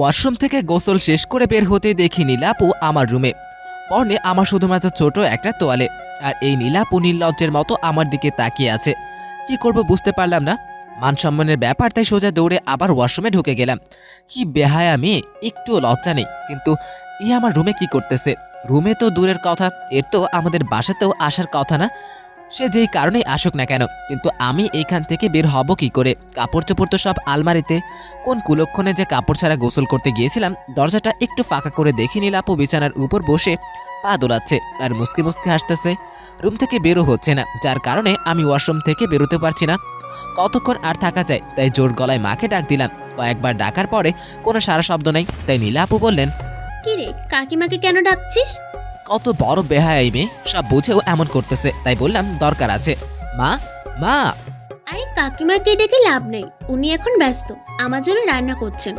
Washroom থেকে গোসল শেষ করে বের হতে দেখি নীলাপু আমার রুমে। পরনে আমার শুধুমাত্র ছোট একটা তোয়ালে, আর এই নীলাপু নির্লজ্জের মতো আমার দিকে তাকিয়ে আছে। কি করব বুঝতে পারলাম না। মান সম্মানের ব্যাপার, তাই সোজা দৌড়ে আবার ওয়াশরুমে ঢুকে গেলাম। কি বেহায়া মেয়ে, একটুও লজ্জা নেই। কিন্তু এই আমার রুমে কি করতেছে? রুমে তো দূরের কথা, এর তো আমাদের বাসাতেও আসার কথা না। সে যেই কারণেই আসুক না কেন, কিন্তু আমি এইখান থেকে বের হব কি করে? কাপড় চোপড় তো সব আলমারিতে। কোন কুলক্ষণে যে কাপড় ছাড়া গোসল করতে গিয়েছিলাম। দরজাটা একটু ফাঁকা করে দেখে নীলাপু বিছানার উপর বসে পা দোলাচ্ছে আর মুসকে মুসকে হাসতেছে। রুম থেকে বেরো হচ্ছে না, যার কারণে আমি ওয়াশরুম থেকে বেরোতে পারছি না। কতক্ষণ আর থাকা যায়, তাই জোর গলায় মাকে ডাক দিলাম। কয়েকবার ডাকার পরে কোনো সারা শব্দ নেই, তাই নীলাপু বললেন, কি রে, কাকিমাকে কেন ডাকছিস? কত বড় বেহায়া মেয়ে, সব বুঝেও এমন করতেছে। তাই বললাম, দরকার আছে। মা, মা। আরে কাকিমাকে ডেকে লাভ নেই, উনি এখন ব্যস্ত, আমার জন্য রান্না করছেন।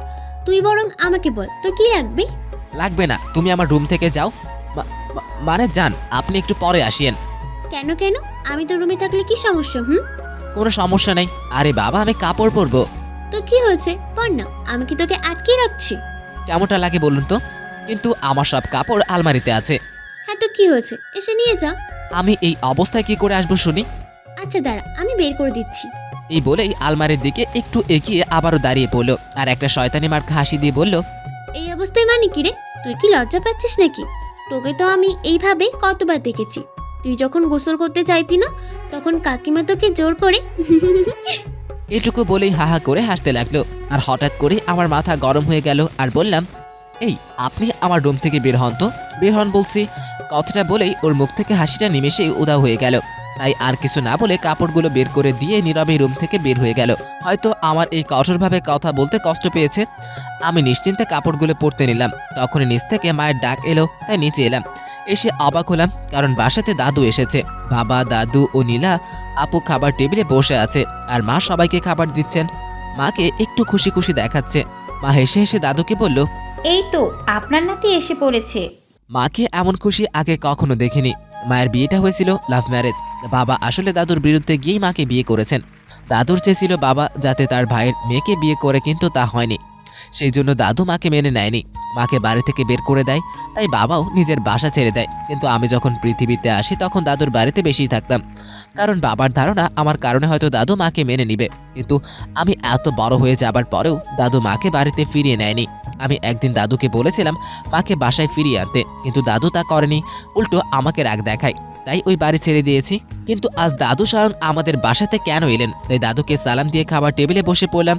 তুই বরং আমাকে বল, তো কি রাখবি? লাগবে না, তুমি আমার রুম থেকে যাও। মানে যান, আপনি একটু পরে আসিয়েন। কেন কেন? আমি তো রুমে থাকলে কি সমস্যা? কোনো সমস্যা নেই। আরে বাবা, আমি কাপড় পরবো। তো কি হয়েছে, পর না, আমি কি তোকে আটকে রাখছি? কেমনটা লাগে বলুন তো? কিন্তু আমার সব কাপড় আলমারিতে আছে। হ্যাঁ, তো কি হয়েছে, এসে নিয়ে যা। আমি এই অবস্থায় কি করে আসবো শুনি? আচ্ছা দাঁড়া, আমি বের করে দিচ্ছি। এই বলেই আলমারির দিকে একটু এগিয়ে আবারও দাঁড়িয়ে পড়লো, আর একটা শয়তানি মার্কা হাসি দিয়ে বলল, এই অবস্থায় মানে কি রে? তুই কি লজ্জা পাচ্ছিস নাকি? তোকে তো আমি এইভাবে কতবার দেখেছি। তুই যখন গোসল করতে চাইতি না, তখন কাকিমা তোকে জোর করে এটুকু বলেই হাহা করে হাসতে লাগলো। আর হঠাৎ করে আমার মাথা গরম হয়ে গেল, আর বললাম, এই আপনি আমার রুম থেকে বের হন তো, বের হন বলছি। কথাটা বলেই ওর মুখ থেকে হাসিটা নিমেষেই উধাও হয়ে গেল। তাই আর কিছু না বলে কাপড়গুলো বের করে দিয়ে নীরবে রুম থেকে বের হয়ে গেল। হয়তো আমার এই কঠোরভাবে কথা বলতে কষ্ট পেয়েছে। আমি নিশ্চিন্তে কাপড়গুলো পরতে নিলাম। তখনই নিচ থেকে মায়ের ডাক এলো, তাই নিচে এলাম। এসে অবাক হলাম, কারণ বাসাতে দাদু এসেছে। বাবা, দাদু ও নীলা আপু খাবার টেবিলে বসে আছে, আর মা সবাইকে খাবার দিচ্ছেন। মাকে একটু খুশি খুশি দেখাচ্ছে। মা হেসে হেসে দাদুকে বলল, এই তো আপনার নাতি এসে পড়েছে। মাকে এমন খুশি আগে কখনো দেখিনি। মায়ের বিয়েটা হয়েছিল লাভ ম্যারেজ। বাবা আসলে দাদুর বিরুদ্ধে গিয়েই মাকে বিয়ে করেছেন। দাদুর চেয়েছিল বাবা যাতে তার ভাইয়ের মেয়েকে বিয়ে করে, কিন্তু তা হয়নি। সেই জন্য দাদু মাকে মেনে নেয়নি, মাকে বাড়ি থেকে বের করে দেয়। তাই বাবাও নিজের বাসা ছেড়ে দেয়। কিন্তু আমি যখন পৃথিবীতে আসি তখন দাদুর বাড়িতে বেশি থাকতাম, কারণ বাবার ধারণা আমার কারণে হয়তো দাদু মাকে মেনে নিবে। কিন্তু আমি এত বড় হয়ে যাবার পরেও দাদু মাকে বাড়িতে ফিরিয়ে নেয়নি। আমি একদিন দাদুকে বলেছিলাম মাকে বাসায় ফিরিয়ে আনতে, কিন্তু দাদু তা করেনি, উল্টো আমাকে রাগ দেখায়। তাই ওই বাড়ি ছেড়ে দিয়েছি। কিন্তু আজ দাদু স্বয়ং আমাদের বাসাতে কেন এলেন? তাই দাদুকে সালাম দিয়ে খাবার টেবিলে বসে পড়লাম,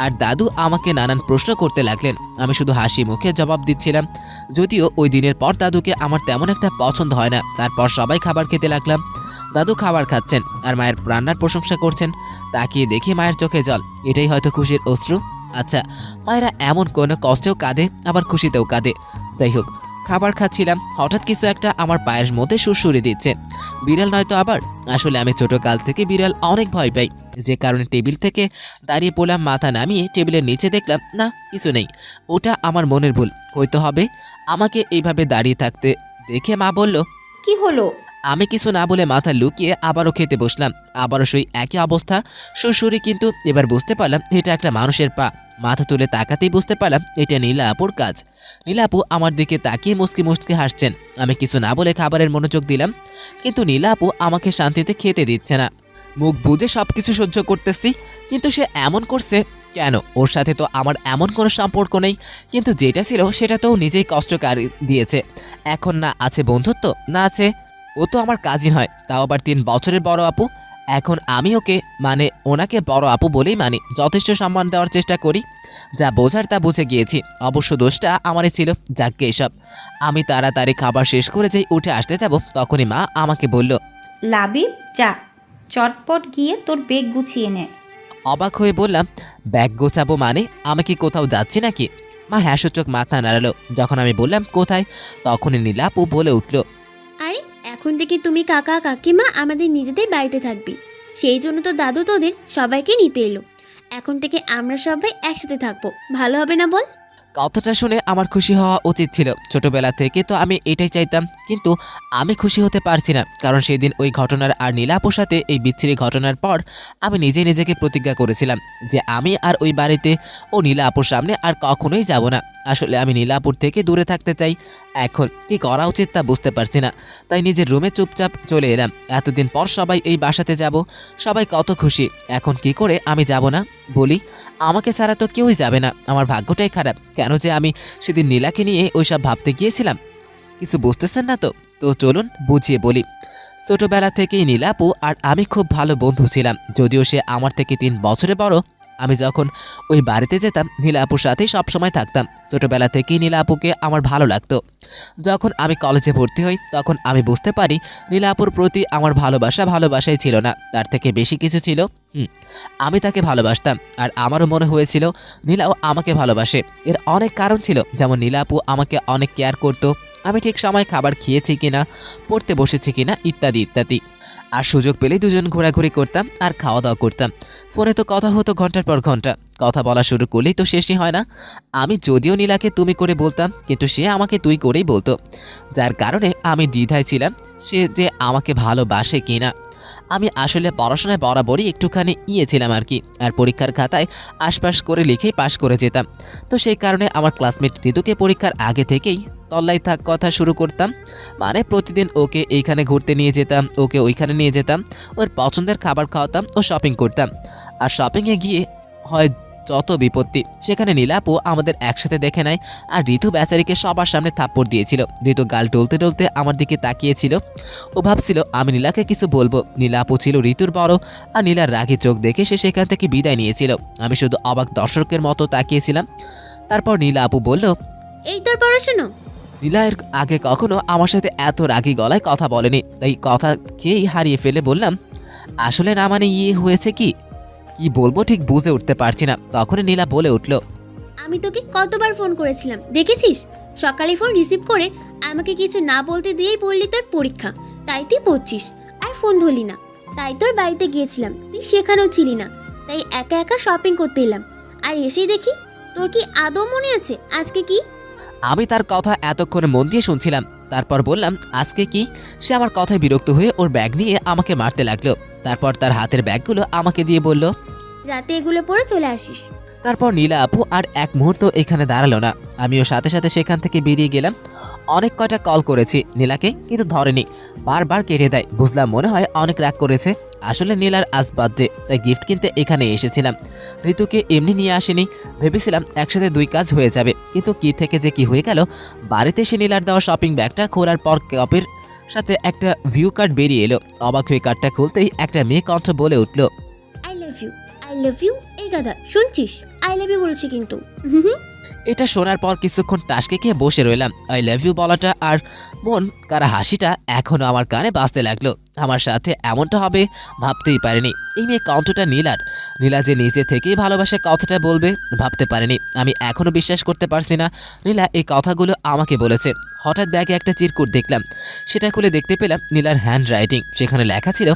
আর দাদু আমাকে নানান প্রশ্ন করতে লাগলেন। আমি শুধু হাসি মুখে জবাব দিচ্ছিলাম। যদিও ওই দিনের পর দাদুকে আমার তেমন একটা পছন্দ হয় না। তারপর সবাই খাবার খেতে লাগলাম। দাদু খাবার খাচ্ছেন আর মায়ের রান্নার প্রশংসা করছেন। তাকিয়ে দেখি মায়ের চোখে জল, এটাই হয়তো খুশির অশ্রু। আচ্ছা, মায়েরা এমন কোনো কষ্টেও কাঁদে, আবার খুশিতেও কাঁদে। যাই হোক, খাবার খাচ্ছিলাম, হঠাৎ কিছু একটা আমার পায়ের মধ্যে সুরসুরি দিচ্ছে। বিড়াল নয়তো আবার। আসলে আমি ছোট কাল থেকে বিড়াল অনেক ভয় পাই, যে কারণে টেবিল থেকে দাঁড়িয়ে পড়লাম। মাথা নামিয়ে টেবিলের নিচে দেখলাম না, কিছু নেই। ওটা আমার মনের ভুল হইতে হবে। আমাকে এইভাবে দাঁড়িয়ে থাকতে দেখে মা বলল, কি হলো? আমি কিছু না বলে মাথা লুকিয়ে আবারও খেতে বসলাম। আবারও সেই একই অবস্থা, সুরসুরি। কিন্তু এবার বুঝতে পারলাম এটা একটা মানুষের পা। মাথা তুলে তাকাতেই বুঝতে পারলাম এটা নীলা আপুর কাজ। নীলা আপু আমার দিকে তাকিয়ে মুচকি মুচকি হাসছেন। আমি কিছু না বলে খাবারের মনোযোগ দিলাম, কিন্তু নীলা আপু আমাকে শান্তিতে খেতে দিচ্ছে না। মুখ বুজে সবকিছু সহ্য করতেছি, কিন্তু সে এমন করছে কেন? ওর সাথে তো আমার এমন কোনো সম্পর্ক নেই, কিন্তু যেটা ছিল সেটা তো ও নিজেই কষ্টকারী দিয়েছে। এখন না আছে বন্ধুত্ব, না আছে। ও তো আমার কাজিন হয়, তাও আবার 3 বছরের বড় আপু। এখন আমি ওকে ওনাকে বড় আপু বলেই মানি, যথেষ্ট সম্মান দেওয়ার চেষ্টা করি। যা বোঝার তা বুঝে গিয়েছি, অবশ্য দোষটা আমারই ছিল। যাকগে এসব। আমি তাড়াতাড়ি খাবার শেষ করে যেই উঠে আসতে যাব, তখনই মা আমাকে বলল, লাবিব, যা চটপট গিয়ে তোর বেগ গুছিয়ে নে। অবাক হয়ে বললাম, ব্যাগ গোছাবো মানে? আমি কি কোথাও যাচ্ছি নাকি? মা হ্যাঁসূচক মাথা নাড়ালো। যখন আমি বললাম কোথায়, তখনই নীলা আপু বলে উঠল, আরে এখন থেকে তুমি কাকা কাকিমা আমাদের নিজেদের বাড়িতে থাকবি। সেই জন্য তো দাদু তোদের সবাইকে নিতে এলো। এখন থেকে আমরা সবাই একসাথে থাকবো, ভালো হবে না বল? কথাটা শুনে আমার খুশি হওয়া উচিত ছিল। ছোটবেলা থেকে তো আমি এটাই চাইতাম, কিন্তু আমি খুশি হতে পারছি না, কারণ সেদিন ওই ঘটনার আর নীলা আপুর সাথে এই বিচ্ছিরি ঘটনার পর আমি নিজেকে প্রতিজ্ঞা করেছিলাম যে আমি আর ওই বাড়িতে ও নীলা আপুর সামনে আর কখনোই যাব না। আসলে আমি নীলা আপুর থেকে দূরে থাকতে চাই। এখন কি করা উচিত তা বুঝতে পারছি না, তাই নিজের রুমে চুপচাপ চলে এলাম। এতদিন পর সবাই এই বাসাতে যাব, সবাই কত খুশি। এখন কি করে আমি যাব না বলি? আমাকে ছাড়া তো কেউই যাবে না। আমার ভাগ্যটাই খারাপ। কেন যে আমি সেদিন নীলাকে নিয়ে ওইসব ভাবতে গিয়েছিলাম। কিছু বুঝতেছেন না তো? তো চলুন বুঝিয়ে বলি। ছোটবেলা থেকেই নীলা আপু আর আমি খুব ভালো বন্ধু ছিলাম, যদিও সে আমার থেকে 3 বছরে বড়। আমি যখন ওই বাড়িতে যেতাম নীলা আপুর সাথেই সবসময় থাকতাম। ছোটবেলা থেকেই নীলা আপুকে আমার ভালো লাগতো। যখন আমি কলেজে ভর্তি হই তখন আমি বুঝতে পারি নীলা আপুর প্রতি আমার ভালোবাসাই ছিল না, তার থেকে বেশি কিছু ছিল। আমি তাকে ভালোবাসতাম, আর আমারও মনে হয়েছিল নীলাও আমাকে ভালোবাসে। এর অনেক কারণ ছিল, যেমন নীলা আপু আমাকে অনেক কেয়ার করতো, আমি ঠিক সময় খাবার খেয়েছি কিনা, পড়তে বসেছি কিনা, ইত্যাদি ইত্যাদি। আর সুযোগ পেলেই দুজন ঘোরাঘুরি করতাম আর খাওয়া দাওয়া করতাম। ফোনে তো কথা হতো ঘন্টার পর ঘন্টা। কথা বলা শুরু করলেই তো শেষই হয় না। আমি যদিও নীলাকে তুমি করে বলতাম, কিন্তু সে আমাকে তুই করেই বলতো, যার কারণে আমি দ্বিধায় ছিলাম সে যে আমাকে ভালোবাসে কিনা। আমি আসলে পড়াশোনায় বরাবরই একটুখানি ছিলাম আর কি, আর পরীক্ষার খাতায় আশপাশ করে লিখেই পাশ করে যেতাম। তো সেই কারণে আমার ক্লাসমেট ঋতুকে পরীক্ষার আগে থেকেই তল্লাই থাক কথা শুরু করতাম। মানে প্রতিদিন ওকে এইখানে ঘুরতে নিয়ে যেতাম, ওকে ওইখানে নিয়ে যেতাম, ওর পছন্দের খাবার খাওয়াতাম ও শপিং করতাম। আর শপিংয়ে গিয়ে হয় যত বিপত্তি। সেখানে নীলা আপু আমাদের একসাথে দেখে নেয়, আর ঋতু বেচারিকে সবার সামনে থাপ্পড় দিয়েছিল। ঋতু গাল টলতে টলতে আমার দিকে তাকিয়েছিল। ও ভাবছিল আমি নীলাকে কিছু বলবো। নীলা আপু ছিল ঋতুর বড়, আর নীলার রাগী চোখ দেখে সে সেখান থেকে বিদায় নিয়েছিল। আমি শুধু অবাক দর্শকের মতো তাকিয়েছিলাম। তারপর নীলা আপু বলল, এই তোর পড়াশুনো? নীলা এর আগে কখনো আমার সাথে এত রাগী গলায় কথা বলেনি, তাই কথাকেই হারিয়ে ফেলে বললাম, আসলে না মানে হয়েছে কি বলবো ঠিক বুঝে উঠতে পারছি না। তখনই নীলা বলে উঠল, আমি তোকে কতবার ফোন করেছিলাম দেখেছিস? সকালে ফোন রিসিভ করে আমাকে কিছু না বলতে দিয়েই বললি তোর পরীক্ষা, তাই তুই পড়ছিস, আর ফোন ধরলি না। তাই তোর বাড়িতে গিয়েছিলাম, তুই সেখানেও ছিলি না, তাই একা একা শপিং করতে এলাম। আর এসেই দেখি তোর কি আদৌ মনে আছে আজকে কি? আমি তার কথা এতক্ষণ মন দিয়ে শুনছিলাম। তারপর বললাম, আজকে কি? সে আমার কথায় বিরক্ত হয়ে ওর ব্যাগ নিয়ে আমাকে মারতে লাগলো। তারপর তার হাতের ব্যাগগুলো আমাকে দিয়ে বলল, রাতে এগুলো পরে চলে আসিস। তারপর নীলা আপু আর এক মুহূর্ত এখানে দাঁড়ালো না। আমিও সাথে সাথে সেখান থেকে বেরিয়ে গেলাম। অনেক কয়টা কল করেছি নীলাকে, কিন্তু ধরেনি, বারবার কেটে দেয়। বুঝলাম মনে হয় অনেক রাগ করেছে। আসলে নীলার আজ বার্থডে, তাই গিফট কিনতে এখানে এসেছিলাম। ঋতুকে এমনি নিয়ে আসেনি, ভেবেছিলাম একসাথে 2 কাজ হয়ে যাবে, কিন্তু কি থেকে যে কি হয়ে গেল। বাড়িতে এসে নীলার দেওয়া শপিং ব্যাগটা খোলার পর কাপের সাথে একটা ভিউ কার্ড বেরিয়ে এলো। অবাক হয়ে কার্ডটা খুলতেই একটা মেয়ে কণ্ঠ বলে উঠল, I love you, I love you. এই গাধা, শুনছিস? আই লাভ ইউ বলছি কিন্তু। এটা শোনার পর কিছুক্ষণ টাসকে খেয়ে বসে রইলাম। আই লাভ ইউ বলাটা আর মন কারা হাসিটা এখনো আমার কানে বাজতে লাগলো। আমার সাথে এমনটা হবে ভাবতেই পারিনি। এই মেয়ে কণ্ঠটা নীলার। নীলা যে নিজে থেকেই ভালোবাসে কথাটা বলবে ভাবতে পারিনি। আমি এখনো বিশ্বাস করতে পারছি না নীলা এই কথাগুলো আমাকে বলেছে। হঠাৎ ব্যাগে একটা চিরকুট দেখলাম। সেটা খুলে দেখতে পেলাম নীলার হ্যান্ড রাইটিং। সেখানে লেখা ছিল,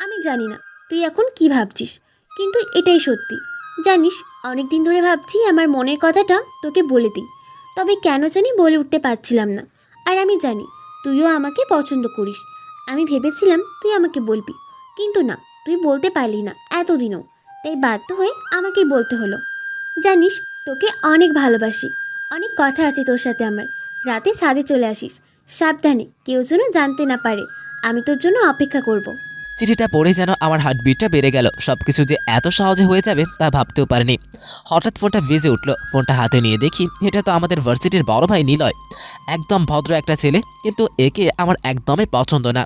আমি জানি না তুই এখন কি ভাবছিস, কিন্তু এটাই সত্যি। জানিস, অনেক দিন ধরে ভাবছি আমার মনের কথাটা তোকে বলে দিই, তবে কেন জানি বলে উঠতে পারছিলাম না। আর আমি জানি তুইও আমাকে পছন্দ করিস। আমি ভেবেছিলাম তুই আমাকে বলবি, কিন্তু না, তুই বলতে পারলি না এতদিনও, তাই বাধ্য হয়ে আমাকেই বলতে হলো। জানিস, তোকে অনেক ভালোবাসি, অনেক কথা আছে তোর সাথে আমার। রাতে ছাদে চলে আসিস, সাবধানে, কেউ যেন জানতে না পারে। আমি তোর জন্য অপেক্ষা করব। চিঠিটা পড়ে যেন আমার হার্টবিটটা বেড়ে গেল। সবকিছু যে এত সহজে হয়ে যাবে তা ভাবতেও পারিনি। হঠাৎ ফোনটা বেজে উঠলো। ফোনটা হাতে নিয়ে দেখি এটা তো আমাদের ভার্সিটির বড় ভাই নিলয়। একদম ভদ্র একটা ছেলে, কিন্তু একে আমার একদমই পছন্দ না,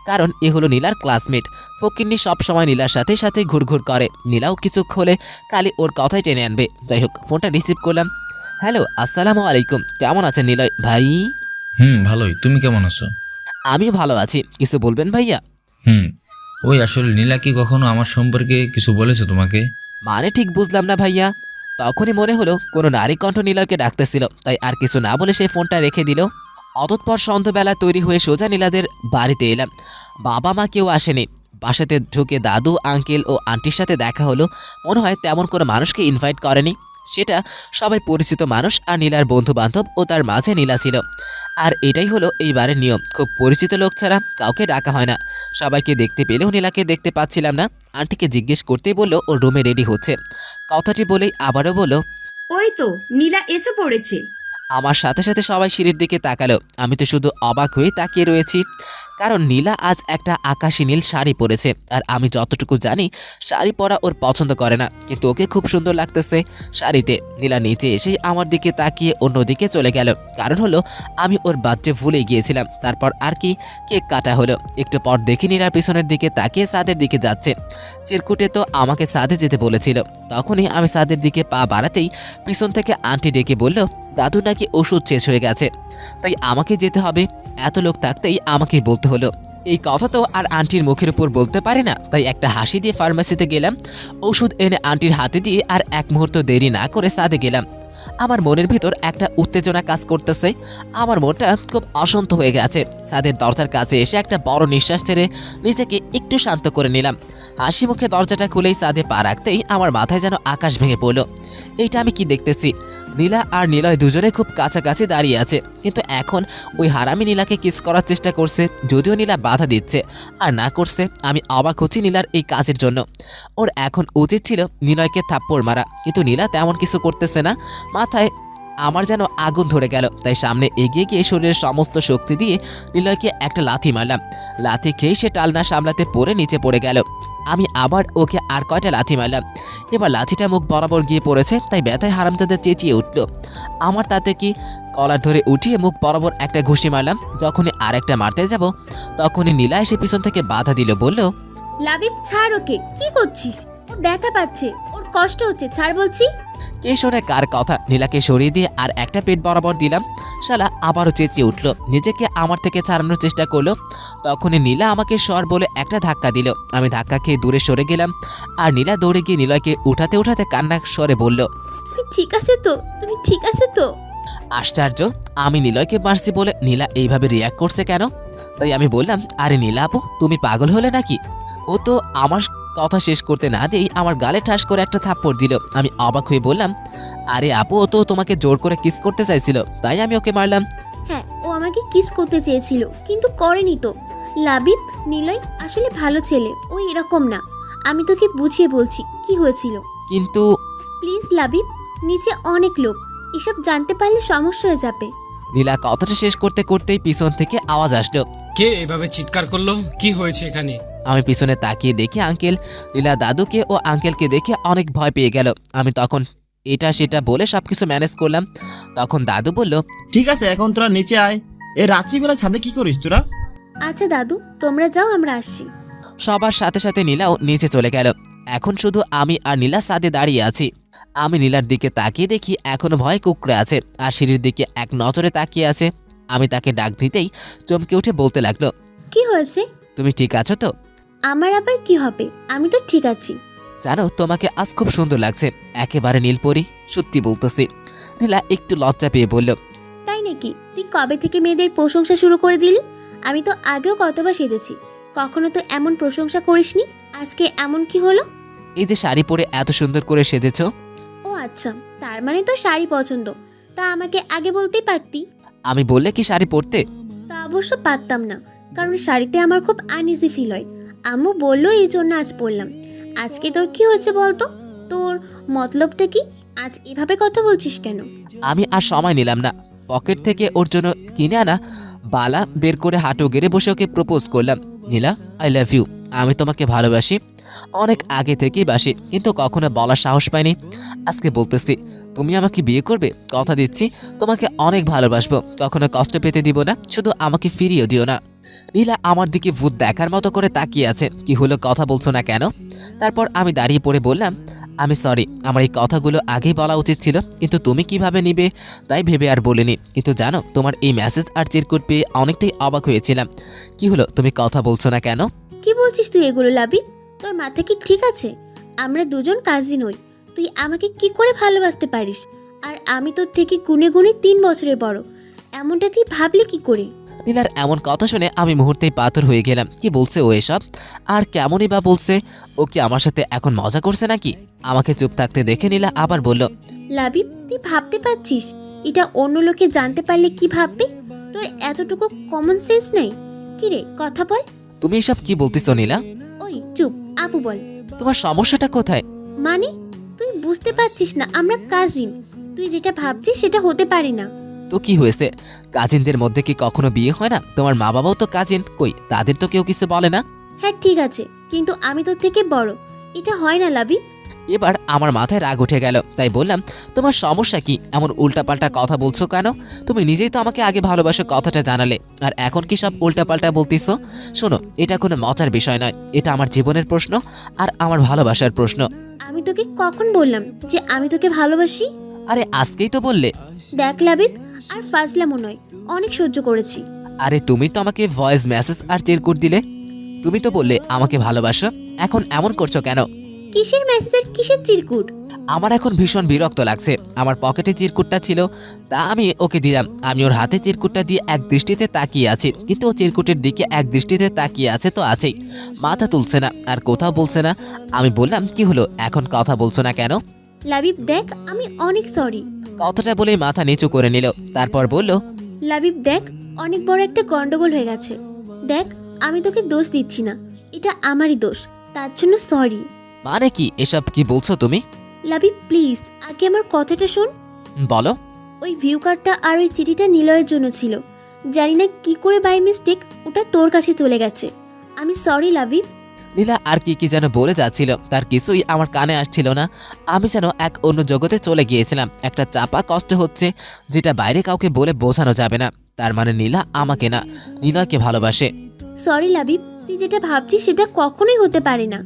কারণ এ হলো নীলার ক্লাসমেট। ফকিন্নি সব সময় নীলার সাথে সাথে ঘুরঘুর করে। নীলাও কিছু হলে কালি ওর কথাই টেনে আনবে। যাই হোক, ফোনটা রিসিভ করলাম। হ্যালো, আসসালামু আলাইকুম। কেমন আছেন নিলয় ভাই? ভালোই। তুমি কেমন আছো? আমি ভালো আছি। কিছু বলবেন ভাইয়া? ওই আসলে নীলা কি কখনো আমার সম্পর্কে কিছু বলেছে তোমাকে? মানে ঠিক বুঝলাম না ভাইয়া। তখনই মনে হলো কোনো নারী কণ্ঠ নিলয়কে ডাকতেছিল, তাই আর কিছু না বলে সে ফোনটা রেখে দিল। অতঃপর সন্ধ্যাবেলা তৈরি হয়ে সোজা নীলাদের বাড়িতে এলাম। বাবা মা কেউ আসেনি। বাসাতে ঢুকে দাদু, আঙ্কেল ও আন্টির সাথে দেখা হলো। মনে হয় তেমন কোনো মানুষকে ইনভাইট করেনি। সেটা সবাই পরিচিত মানুষ আর নীলার বন্ধু বান্ধব ও তার মাঝে নীলা ছিল। আর এটাই হলো এইবারের নিয়ম, খুব পরিচিত লোক ছাড়া কাউকে ডাকা হয় না। সবাইকে দেখতে পেলেও নীলাকে দেখতে পাচ্ছিলাম না। আন্টিকে জিজ্ঞেস করতেই বলল ওর রুমে রেডি হচ্ছে। কথাটি বলেই আবারও বলল, ওই তো নীলা এসে পড়েছে। আমার সাথে সাথে সবাই সিঁড়ির দিকে তাকালো। আমি তো শুধু অবাক হয়ে তাকিয়ে রয়েছি, কারণ নীলা আজ একটা আকাশি নীল শাড়ি পরেছে। আর আমি যতটুকু জানি শাড়ি পরা ওর পছন্দ করে না, কিন্তু ওকে খুব সুন্দর লাগতেছে শাড়িতে। নীলা নিচে এসেই আমার দিকে তাকিয়ে অন্যদিকে চলে গেল। কারণ হলো আমি ওর বার্থডে ভুলে গিয়েছিলাম। তারপর আর কি কেক কাটা হলো। একটু পর দেখি নীলার পিছনের দিকে তাকিয়ে সাদের দিকে যাচ্ছে। চিরকুটে তো আমাকে সাদে যেতে বলেছিল। তখনই আমি সাদের দিকে পা বাড়াতেই পিছন থেকে আন্টি ডেকে বলল, দাদু নাকি ওষুধ শেষ হয়ে গেছে, তাই আমাকে যেতে হবে। এত লোক থাকতেই আমাকেই বলতে হলো। এই কথা তো আর আন্টির মুখের উপর বলতে পারি না, তাই একটা হাসি দিয়ে ফার্মেসিতে গেলাম। ওষুধ এনে আন্টির হাতে দিয়ে আর এক মুহূর্ত দেরি না করে সাদে গেলাম। আমার মনের ভিতর একটা উত্তেজনা কাজ করতেছে। আমার মনটা খুব অশান্ত হয়ে গেছে। সাদের দরজার কাছে এসে একটা বড় নিঃশ্বাস ছেড়ে নিজেকে একটু শান্ত করে নিলাম। হাসি মুখে দরজাটা খুলেই সাদে পা রাখতেই আমার মাথায় যেন আকাশ ভেঙে পড়ল। এইটা আমি কি দেখতেছি? নীলা আর নিলয় দুজনে খুব কাছাকাছি দাঁড়িয়ে আছে, কিন্তু এখন ওই হারামি নীলাকে কিস করার চেষ্টা করছে। যদিও নীলা বাধা দিচ্ছে আর না করছে, আমি অবাক হচ্ছি নীলার এই কাজের জন্য। ওর এখন উচিত ছিল নিলয়কে থাপ্পড় মারা, কিন্তু নীলা তেমন কিছু করতেছে না। মাথায় আমার যেন আগুন ধরে গেল, তাই সামনে এগিয়ে গিয়ে শরীরের সমস্ত শক্তি দিয়ে নিলয়কে একটা লাথি মারলাম। লাথি খেয়ে সে টাল না সামলাতে পড়ে নিচে পড়ে গেল। আমি আবার ওকে আর কয়টা লাথি মারলাম। এবার লাথিটা মুখ বরাবর গিয়ে পড়েছে, তাই ব্যথায় হারামজাদা চেঁচিয়ে উঠল। আমার তাতে কি, কলার ধরে উঠিয়ে মুখ বরাবর একটা ঘুষি মারলাম। যখনই আরেকটা মারতে যাব তখনই নীলা এসে পিছন থেকে বাধা দিল, বলল, লাবিব ছাড় ওকে, কি করছিস? ও ব্যথা পাচ্ছে, ওর কষ্ট হচ্ছে, ছাড় বলছি। কে শোনে কার কথা? নীলাকে সরিয়ে দিয়ে আর একটা পেট বরাবর দিলাম। শালা আবারও চেঁচিয়ে উঠল, নিজেকে আমার থেকে ছাড়ানোর চেষ্টা করলো। তখনই নীলা আমাকে সর বলে একটা ধাক্কা দিল। আমি ধাক্কা খেয়ে দূরে সরে গেলাম। আর নীলা দৌড়ে গিয়ে নিলয়কে উঠাতে উঠাতে কান্না স্বরে বলল, তুমি ঠিক আছে তো? তুমি ঠিক আছে তো? আশ্চর্য, আমি নিলয়কে মারছি বলে নীলা এইভাবে রিয়াক্ট করছে কেন? তাই আমি বললাম, আরে নীলা আপু, তুমি পাগল হলে নাকি? ও তো আমার কথা শেষ করতে না দিয়েই আমার গালে ঠাস করে একটা থাপ্পড় দিল। আমি অবাক হয়ে বললাম, আরে আপু, ও তো তোমাকে জোর করে কিস করতে চাইছিল, তাই আমি ওকে মারলাম। হ্যাঁ, ও আমাকে কিস করতে চেয়েছিল, কিন্তু করেনি তো। লাবিব, নিলয় আসলে ভালো ছেলে, ও এরকম না। আমি তোকে বুঝিয়ে বলছি কি হয়েছিল। কিন্তু প্লিজ লাবিব, নিচে অনেক লোক, এসব জানতে পারলে সমস্যা হয়ে যাবে। নীলা কথাটা শেষ করতে করতেই পিছন থেকে আওয়াজ আসলো। কে এভাবে চিৎকার করলো? কি হয়েছে এখানে? আমি পিছনে তাকিয়ে দেখি আঙ্কেল। নীলা দাদুকে ও আঙ্কেলকে দেখে অনেক ভয় পেয়ে গেল। আমি তখন এটা সেটা বলে সবকিছু ম্যানেজ করলাম। তখন দাদু বলল, ঠিক আছে, এখন তোরা নিচে আয়। এ রাত্রিবেলা ছাদে কি করিস তোরা? আচ্ছা দাদু, তোমরা যাও, আমরা আসছি। সবার সাথে সাথে নীলাও নিচে চলে গেল। এখন শুধু আমি আর নীলা সাদে দাঁড়িয়ে আছি। আমি নীলার দিকে তাকিয়ে দেখি এখনো ভয় কুকড়ে আছে আর সিঁড়ির দিকে এক নজরে তাকিয়ে আছে। আমি তাকে ডাক দিতেই চমকে উঠে বলতে লাগলো, কি হয়েছে? তুমি ঠিক আছো তো? আমার আবার কি হবে? আমি তো ঠিক আছি। জানো, তোমাকে আজ খুব সুন্দর লাগছে, একেবারে নীলপরি, সত্যি বলতেছি। নীলা একটু লজ্জা পেয়ে বলল, তাই নাকি? তুই কবে থেকে মেয়েদের প্রশংসা শুরু করে দিলি? আমি তো আগেও কতবার সেজেছি, কখনো তো এমন প্রশংসা করিসনি। আজকে এমন কি হলো? এই যে শাড়ি পরে এত সুন্দর করে সেজেছো। ও আচ্ছা, তার মানে তো শাড়ি পছন্দ। তা আমাকে আগে বলতেই পারতি। আমি বললে কি শাড়ি পরতে? তা অবশ্য পারতাম না, কারণ শাড়িতে আমার খুব আনইজি ফিল হয়। আম্মু বললো, এই জন্য আজ পরলাম। আজকে তোর কি হয়েছে বলতো? তোর মতলবটা কি? আজ এভাবে কথা বলছিস কেন? আমি আর সময় নিলাম না। পকেট থেকে ওর জন্য কিনে আনা বালা বের করে হাঁটু গেড়ে বসে ওকে প্রপোজ করলাম। নীলা, আই লাভ ইউ। আমি তোমাকে ভালোবাসি, অনেক আগে থেকেই বাসি, কিন্তু কখনো বলার সাহস পাইনি। আজকে বলতেছি, তুমি আমাকে বিয়ে করবে? কথা দিচ্ছি তোমাকে অনেক ভালোবাসবো, কখনো কষ্ট পেতে দিব না, শুধু আমাকে ফিরিয়ে দিও না। নীলা আমার দিকে ভূত দেখার মতো করে তাকিয়ে আছে। কি হলো, কথা বলছো না কেন? তারপর আমি দাঁড়িয়ে পড়ে বললাম, আমি সরি, আমার এই কথাগুলো আগেই বলা উচিত ছিল, কিন্তু তুমি কিভাবে নিবে তাই ভেবে আর বলিনি। কিন্তু জানো, তোমার এই মেসেজ আর চিরকুট পেয়ে অনেকটাই অবাক হয়েছিলাম। কি হলো, তুমি কথা বলছো না কেন? কি বলছিস তুই এগুলো লাবিব? তোর মাথা কি ঠিক আছে? আমরা দুজন কাজিন হই, তুই আমাকে কি করে ভালোবাসতে পারিস? আর আমি তোর থেকে গুনে গুনে 3 বছরের বড়, এমনটা তুই ভাবলি কি করে? নীলার এমন কথা শুনে আমি মুহূর্তেই পাথর হয়ে গেলাম। কি বলছে ও এসব? আর কেমনই বা বলছে? ও কি আমার সাথে এখন মজা করছে নাকি? আমাকে চুপ থাকতে দেখে নীলা আবার বলল, লাবিব, তুই ভাবতে পারছিস এটা অন্য লোকে জানতে পারলে কি ভাববে? তোর এতটুকু কমন সেন্স নেই? কিরে, কথা বল। তুমি এসব কি বলতেছো নীলা? ওই চুপ, আপু বল। তোমার সমস্যাটা কোথায়? মানে তুই বুঝতে পারছিস না আমরা কাজিন। তুই যেটা ভাবছিস সেটা হতে পারে না। তো কি হয়েছে? কাজিনদের মধ্যে কি কখনো বিয়ে হয় না? তোমার মা বাবাও তো কাজিন, কই তাদের তো কেউ কিছু বলে না? হ্যাঁ ঠিক আছে, কিন্তু আমি তোর থেকে বড়, এটা হয় না লাবিব। এবার আমার মাথায় রাগ উঠে গেল, তাই বললাম, তোমার সমস্যা কি? এমন উল্টাপাল্টা কথা বলছো কেন? তুমি নিজেই তো আমাকে আগে ভালোবাসার কথাটা জানালে, আর এখন কি সব উল্টাপাল্টা বলতেছো? শোনো, এটা কোনো মজার বিষয় নয়, এটা আমার জীবনের প্রশ্ন আর আমার ভালোবাসার প্রশ্ন। আমি তোকে কখন বললাম যে আমি তোকে ভালোবাসি? আরে আজকেই তো বললে। দেখ লাবিব, আর ফাজলামো নয়, অনেক সহ্য করেছি। আরে তুমি তো আমাকে ভয়েস মেসেজ আর চিরকুট দিলে, তুমি তো বললে আমাকে ভালোবাসো, এখন এমন করছো কেন? কিসের মেসেজের কিসের চিরকুট? আমার এখন ভীষণ বিরক্ত লাগছে। আমার পকেটে চিরকুটটা ছিল, তা আমি ওকে দিলাম। আমি ওর হাতে চিরকুটটা দিয়ে এক দৃষ্টিতে তাকিয়ে আছি, কিন্তু ও চিরকুটের দিকে এক দৃষ্টিতে তাকিয়ে আছে তো আছেই, মাথা তুলছে না আর কোথাও বলছে না। আমি বললাম, কি হলো, এখন কথা বলছো না কেন? লাবিব দেখ, আমি অনেক সরি। কথাটা বলেই মাথা নিচু করে নিল, তারপর বলল, লাবিব দেখ, অনেক বড় একটা গন্ডগোল হয়ে গেছে। দেখ, আমি তোকে দোষ দিচ্ছি না, এটা আমারই দোষ, তার জন্য সরি। মানে কি এসব কি বলছো তুমি? লাবিব প্লিজ, আগে আমার কথাটা শোন। বলো। ওই ভিউ কার্ডটা আর ওই চিঠিটা নিলয়ের জন্য ছিল। জানি না কি করে বাই মিস্টেক ওটা তোর কাছে চলে গেছে। আমি সরি লাবিব। নীলা আর কি কি যেন বলে যাচ্ছিল, তার কিছুই আমার কানে আসছিল না। আমি যেন এক অন্য জগতে চলে গিয়েছিলাম। একটা চাপা কষ্ট হচ্ছে, যেটা বাইরে কাউকে বলে বোঝানো যাবে না। তার মানে নীলা আমাকে না, নিলয়কে ভালোবাসে। সরি লাবিব, তুই যেটা ভাবছিস সেটা কখনোই হতে পারে না।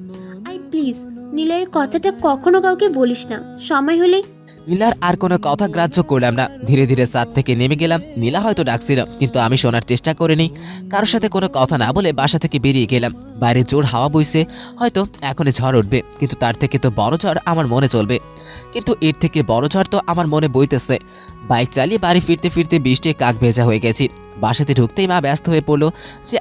আর প্লিজ নিলয়ের কথাটা কখনো কাউকে বলিস না। সময় হলে। নীলার আর কোনো কথা গ্রাহ্য করলাম না, ধীরে ধীরে ছাদ থেকে নেমে গেলাম। নীলা হয়তো ডাকছিল, কিন্তু আমি শোনার চেষ্টা করিনি। কারোর সাথে কোনো কথা না বলে বাসা থেকে বেরিয়ে গেলাম। বাইরে জোর হাওয়া বইছে, হয়তো এখনই ঝড় উঠবে, কিন্তু তার থেকে তো বড় ঝড় আমার মনে চলবে। কিন্তু এর থেকে বড় ঝড় তো আমার মনে বইতেছে। বাইক চালিয়ে বাড়ি ফিরতে ফিরতে বৃষ্টি কাক ভেজা হয়ে গেছি। বাসাতে ঢুকতেই মা ব্যস্ত হয়ে পড়লো যে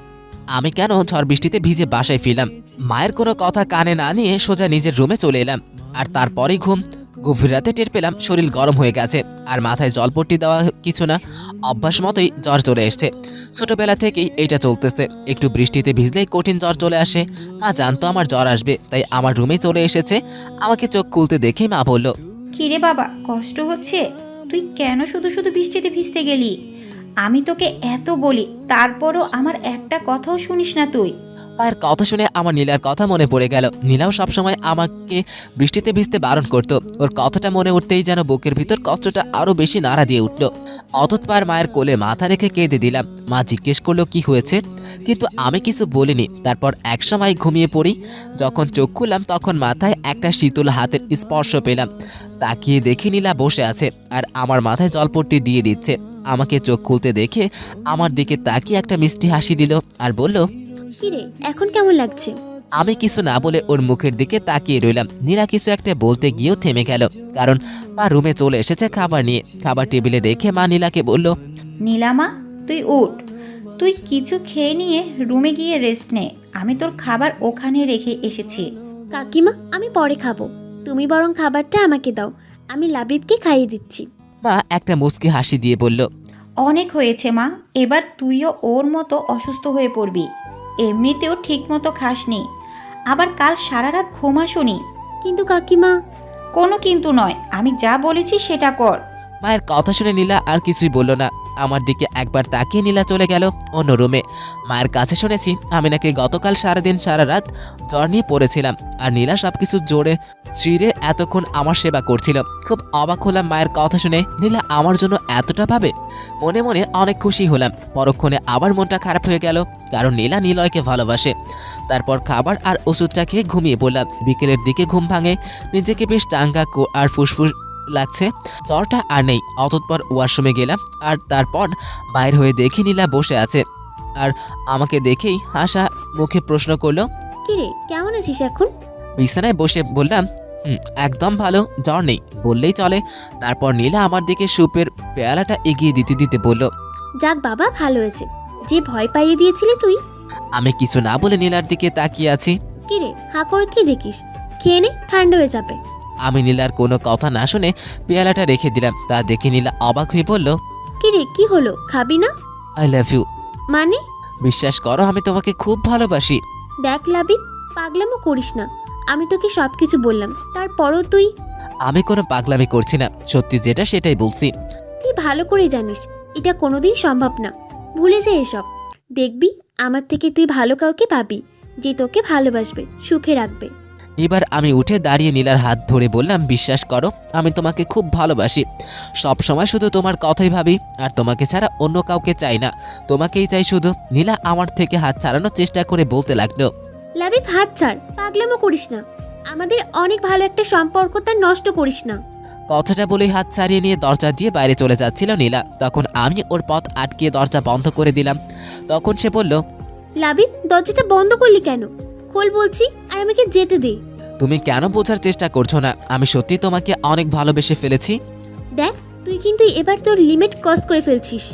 আমি কেন ঝড় বৃষ্টিতে ভিজে বাসায় ফিরলাম। মায়ের কোনো কথা কানে না নিয়ে সোজা নিজের রুমে চলে এলাম। আর তারপরেই ঘুম। গভীর রাতে টের পেলাম শরীর গরম হয়ে গেছে, আর মাথায় জলপট্টি দেওয়া কিছু না, অভ্যাস মতোই জ্বর চলে এসছে। ছোটবেলা থেকেই এটা চলতেছে, একটু বৃষ্টিতে ভিজলেই কঠিন জ্বর চলে আসে। মা জানতো আমার জ্বর আসবে, তাই আমার রুমে চলে এসেছে। আমাকে চোখ খুলতে দেখেই মা বলল, কিরে বাবা, কষ্ট হচ্ছে? তুই কেন শুধু শুধু বৃষ্টিতে ভিজতে গেলি? আমি তোকে এত বলি, তারপরও আমার একটা কথাও শুনিস না তুই। মায়ের কথা শুনে আমার নীলার কথা মনে পড়ে গেল। নীলাও সবসময় আমাকে বৃষ্টিতে ভিজতে বারণ করত। ওর কথাটা মনে উঠতেই যেন বুকের ভিতর কষ্টটা আরো বেশি নাড়া দিয়ে উঠল। অতঃপর মায়ের কোলে মাথা রেখে কেঁদে দিলাম। মা জিজ্ঞেস করলো কি হয়েছে, কিন্তু আমি কিছু বলিনি। তারপর একসময় ঘুমিয়ে পড়ি। যখন চোখ খুললাম তখন মাথায় একটা শীতল হাতের স্পর্শ পেলাম। তাকিয়ে দেখি নীলা বসে আছে আর আমার মাথায় জলপট্টি দিয়ে দিচ্ছে। আমাকে চোখ খুলতে দেখে আমার দিকে তাকিয়ে একটা মিষ্টি হাসি দিল আর বলল, কিরে, এখন কেমন লাগছে? আমি কিছু না বলে ওর মুখের দিকে তাকিয়ে রইলাম। নীলা কিছু একটা বলতে গিয়েও থেমে গেল, কারণ মা রুমে চলে এসেছে খাবার নিয়ে। খাবার টেবিলে রেখে মা নীলাকে বলল, নীলামা, তুই উঠ, তুই কিছু খেয়ে নিয়ে রুমে গিয়ে রেস্ট নে। আমি তোর খাবার ওখানে রেখে এসেছি। কাকিমা, আমি পরে খাবো, তুমি বরং খাবারটা আমাকে দাও, আমি লাবিবকে খাইয়ে দিচ্ছি। মা একটা মুচকি হাসি দিয়ে বলল, অনেক হয়েছে মা, এবার তুইও ওর মতো অসুস্থ হয়ে পড়বি। এমনিতেও ঠিক মতো খাসনি, আবার কাল সারা রাত ঘুমাসনি। কিন্তু কাকিমা। কোনো কিন্তু নয়, আমি যা বলেছি সেটা কর। মায়ের কথা শুনে নীলা আর কিছুই বলল না। আমার দিকে একবার তাকিয়ে নীলা চলে গেল অন্য রুমে। মায়ের কাছে শুনেছি আমি নাকি গতকাল সারাদিন সারা রাত জ্বর নিয়ে পড়েছিলাম, আর নীলা সবকিছু জোরে চিড়ে এতক্ষণ আমার সেবা করছিল। খুব অবাক হলাম মায়ের কথা শুনে, নীলা আমার জন্য এতটা ভাবে। মনে মনে অনেক খুশি হলাম, পরক্ষণে আবার মনটা খারাপ হয়ে গেল, কারণ নীলা নিলয়কে ভালোবাসে। তারপর খাবার আর ওষুধটা খেয়ে ঘুমিয়ে পড়লাম। বিকেলের দিকে ঘুম ভাঙে, নিজেকে বেশ চাঙ্গা আর ফুসফুস লাগছে, জ্বরটা আর নেই। অতঃপর ওয়াশরুমে গেলাম, আর তারপর বাইর হয়ে দেখি নীলা বসে আছে, আর আমাকে দেখেই হাসা মুখে প্রশ্ন করলো, কিরে, কেমন আছিস এখন? বিছানায় বসে বললাম, একদম ভালো, জ্বর নেই বললেই চলে। তারপর নীলা আমার দিকে সুপের পেয়ালাটা এগিয়ে দিতে দিতে বলল, যাক বাবা, ভালো হয়েছে। যে ভয় পাইয়ে দিয়েছিলি তুই। আমি কিছু না বলে নীলার দিকে তাকিয়ে আছি। কিরে হা করে কি দেখিস? খেয়ে নে, ঠান্ডা হয়ে যাবে। আমি নীলার কোনো কথা না শুনে পেয়ালাটা রেখে দিলাম। তা দেখে নীলা অবাক হয়ে বলল, কিরে কি হলো, খাবি না? I love you. মানে? বিশ্বাস করো আমি তোমাকে খুব ভালোবাসি। দেখ লাবিব, পাগলামো করিস না। আমি তোকে সব কিছু বললাম, তারপরও তুই আমি কোনো পাগলামি করছি না, সত্যি যেটা সেটাই বলছি। তুই ভালো করে জানিস এটা কোনোদিন সম্ভব না। ভুলে যা এসব। দেখবি আমার থেকে তুই ভালো কাউকে পাবি, যে তোকে ভালোবাসবে, সুখে রাখবে। এবার আমি উঠে দাঁড়িয়ে নীলার হাত ধরে বললাম, বিশ্বাস করো আমি তোমাকে খুব ভালোবাসি। সব সময় শুধু তোমার কথাই ভাবি, আর তোমাকে ছাড়া অন্য কাউকে চাই না, তোমাকেই চাই শুধু। নীলা আমার থেকে হাত ছাড়ানোর চেষ্টা করে বলতে লাগলো, লাবিব হাত ছাড়, পাগলামো করিস না। আমাদের অনেক ভালো একটা সম্পর্ক, তা নষ্ট করিস না। কথাটা বলেই হাত ছাড়িয়ে নিয়ে দরজা দিয়ে বাইরে চলে যাচ্ছিল নীলা। তখন আমি ওর পথ আটকিয়ে দরজা বন্ধ করে দিলাম। তখন সে বলল, লাবিব দরজাটা বন্ধ করলি কেন? খোল বলছি, আর আমাকে যেতে দে। তুমি কেন বোঝার চেষ্টা করছো না? আমি সত্যি তোমাকে অনেক ভালোবেসে ফেলেছি। দেখ তুই কিন্তু এবার তোর লিমিট ক্রস করে ফেলছিস।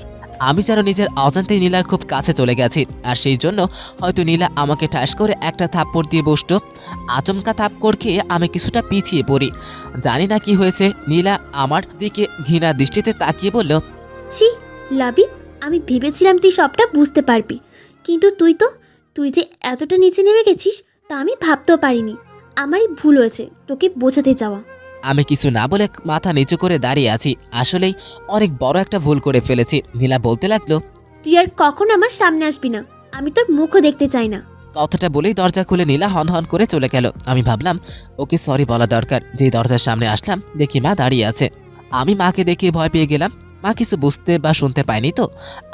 আমি যেন নিজের অজান্তেই নীলার খুব কাছে চলে গেছি, আর সেই জন্য হয়তো নীলা আমাকে ঠাস করে একটা থাপ্পড় দিয়ে বসতো। আচমকা থাপ্পড় খেয়ে আমি কিছুটা পিছিয়ে পড়ি। জানি না কি হয়েছে, নীলা আমার দিকে ঘৃণা দৃষ্টিতে তাকিয়ে বলল, ছি লাবিব, আমি ভেবেছিলাম তুই সবটা বুঝতে পারবি, কিন্তু তুই যে এতটা নিচে নেমে গেছিস তা আমি ভাবতেও পারিনি। আমারই ভুল হয়েছে তোকে বোঝাতে যাওয়া। আমি কিছু না বলে মাথা নিচু করে দাঁড়িয়ে আছি। আসলেই অনেক বড় একটা ভুল করে ফেলেছি। নীলা বলতে লাগলো, তুই আর কখন আমার সামনে আসবি না, আমি তোর মুখও দেখতে চাই না। কথাটা বলেই দরজা খুলে নীলা হন হন করে চলে গেল। আমি ভাবলাম ওকে সরি বলা দরকার। যেই দরজার সামনে আসলাম দেখি মা দাঁড়িয়ে আছে। আমি মাকে দেখে ভয় পেয়ে গেলাম। মা কিছু বুঝতে বা শুনতে পায়নি তো।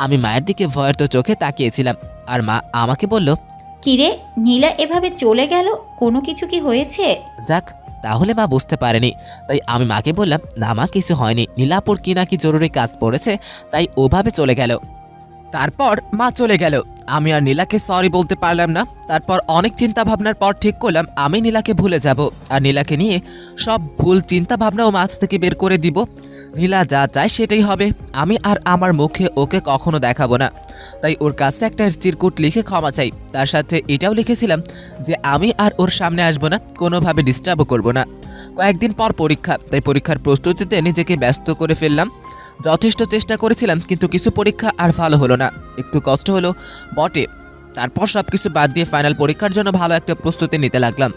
আমি মায়ের দিকে ভয়ের তো চোখে তাকিয়েছিলাম, আর মা আমাকে বলল, কিরে নীলা এভাবে চলে গেল, কোনো কিছু কি হয়েছে? যাক তাহলে মা বুঝতে পারেনি। তাই আমি মাকে বললাম, না মা কিছু হয়নি, নীলাপুর কি নাকি জরুরি কাজ পড়েছে, তাই ওভাবে চলে গেল। তারপর মা চলে গেল। আমি আর নীলাকে সরি বলতে পারলাম না। তারপর অনেক চিন্তা ভাবনার পর ঠিক করলাম আমি নীলাকে ভুলে যাব, আর নীলাকে নিয়ে সব ভুল চিন্তা ভাবনাও মাথা থেকে বের করে দিব। নীলা যা চায় সেটাই হবে। আমি আর আমার মুখে ওকে কখনো দেখাবো না। তাই ওর কাছে একটা চিরকুট লিখে ক্ষমা চাই। তার সাথে এটাও লিখেছিলাম যে আমি আর ওর সামনে আসবো না, কোনোভাবে ডিস্টার্বও করবো না। কয়েকদিন পর পরীক্ষা, তাই পরীক্ষার প্রস্তুতিতে নিজেকে ব্যস্ত করে ফেললাম। যথেষ্ট চেষ্টা করেছিলাম, কিন্তু কিছু পরীক্ষা আর ভালো হলো না। একটু কষ্ট হলো বটে। তারপর সব কিছু বাদ দিয়ে ফাইনাল পরীক্ষার জন্য ভালো একটা প্রস্তুতি নিতে লাগলাম।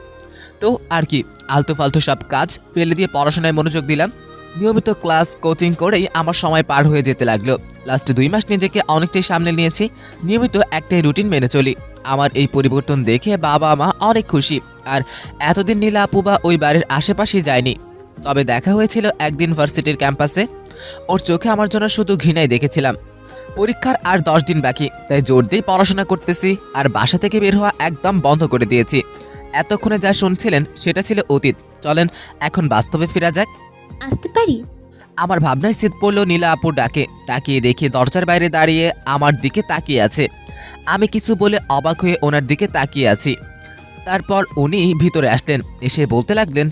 তো আর কি, আলতু ফালতু সব কাজ ফেলে দিয়ে পড়াশোনায় মনোযোগ দিলাম। নিয়মিত ক্লাস কোচিং করেই আমার সময় পার হয়ে যেতে লাগলো। লাস্ট 2 মাস নিজেকে অনেকটাই সামলে নিয়েছি। নিয়মিত একটাই রুটিন মেনে চলি। আমার এই পরিবর্তন দেখে বাবা মা অনেক খুশি। আর এতদিন নীলা আপু বা ওই বাড়ির আশেপাশে যায়নি। তবে দেখা হয়েছিল একদিন ভার্সিটির ক্যাম্পাসে। ওর চোখে আমার জন্য শুধু ঘৃণাই দেখেছিলাম। পরীক্ষার আর 10 দিন বাকি, তাই জোর দিয়ে পড়াশোনা করতেছি, আর বাসা থেকে বের হওয়া একদম বন্ধ করে দিয়েছি। এতক্ষণে যা শুনছিলেন সেটা ছিল অতীত। চলেন এখন বাস্তবে ফেরা যাক। আসতে পারি? আমার ভাবনায় শীত পড়লো নীলা আপুর ডাকে। তাকিয়ে দেখি দরজার বাইরে দাঁড়িয়ে আমার দিকে তাকিয়ে আছে। আমি কিছু বলে অবাক হয়ে ওনার দিকে তাকিয়ে আছি। তারপর উনি ভিতরে আসলেন, এসে বলতে লাগলেন,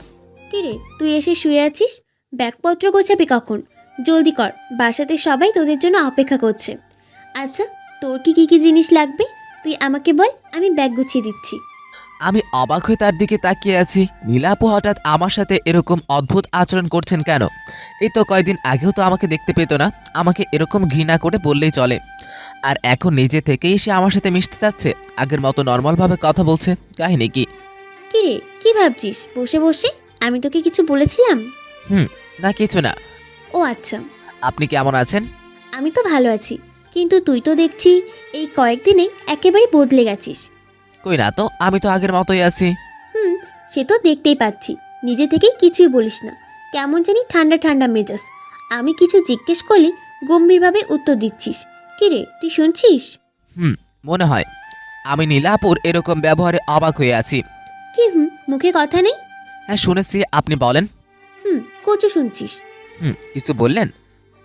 কিরে তুই এসে শুয়ে আছিস? ব্যাগপত্র গোছাবি কখন? জলদি কর, বাসাতে সবাই তোদের জন্য অপেক্ষা করছে। আচ্ছা তোর কি জিনিস লাগবে তুই আমাকে বল, আমি ব্যাগ গুছিয়ে দিচ্ছি। আমি অবাক হয়ে তার দিকে তাকিয়ে আছি। নীলা আপু হঠাৎ আমার সাথে এরকম অদ্ভুত আচরণ করছেন কেন? এই তো কয়েকদিন আগেও তো আমাকে দেখতে পেত না, আমাকে এরকম ঘৃণা করে বললেই চলে। আর এখন নিজে থেকেই সে আমার সাথে মিশতে যাচ্ছে, আগের মতো নর্মালভাবে কথা বলছে। কাহিনী কি? কিরে কি ভাবছিস বসে বসে? আমি তোকে কিছু বলেছিলাম? না কিছু না। ও আচ্ছা। আপনি কেমন আছেন? আমি তো ভালো আছি, কিন্তু তুই তো দেখছি এই কয়েকদিনে একেবারে বদলে গেছিস। কই না তো, আমি তো আগের মতোই আছি। সে তো দেখতেই পাচ্ছি। নিজে থেকেই কিছুই বলিস না, কেমন জানি ঠান্ডা ঠান্ডা মেজাজ। আমি কিছু জিজ্ঞেস করলে গম্ভীরভাবে উত্তর দিচ্ছিস। কিরে তুই শুনছিস? মনে হয়। আমি নীলা আপুর এরকম ব্যবহারে অবাক হয়ে আছি। কি মুখে কথা নেই? হ্যাঁ শুনেছি, আপনি বলেন। কচু শুনছিস? কিছু বললেন?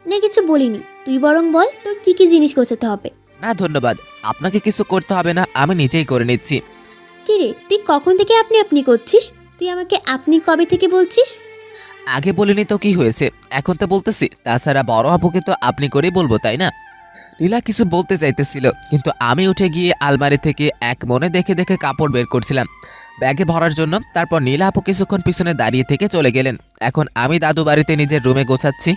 না কিছু বলিনি, তুই বরং বল তোর কি জিনিস গোছাতে হবে। না ধন্যবাদ, আপনাকে কিছু করতে হবে না, আমি নিজেই করে নিচ্ছি। কিরে তুই কখন থেকে আপনি আপনি করছিস? তুই আমাকে আপনি কবে থেকে বলছিস? আগে বলিনি তো কি হয়েছে, এখন তো বলতেছি। তাছাড়া বড় আপুকে তো আপনি করেই বলবো, তাই না? নীলা কিছু বলতে চাইতেছিল, কিন্তু আমি উঠে গিয়ে আলমারি থেকে এক মনে দেখে দেখে কাপড় বের করছিলাম ব্যাগে ভরার জন্য। তারপর নীলা আপু কিছুক্ষণ পিছনে দাঁড়িয়ে থেকে চলে গেলেন। এখন আমি দাদু বাড়িতে নিজের রুমে গোছাচ্ছি।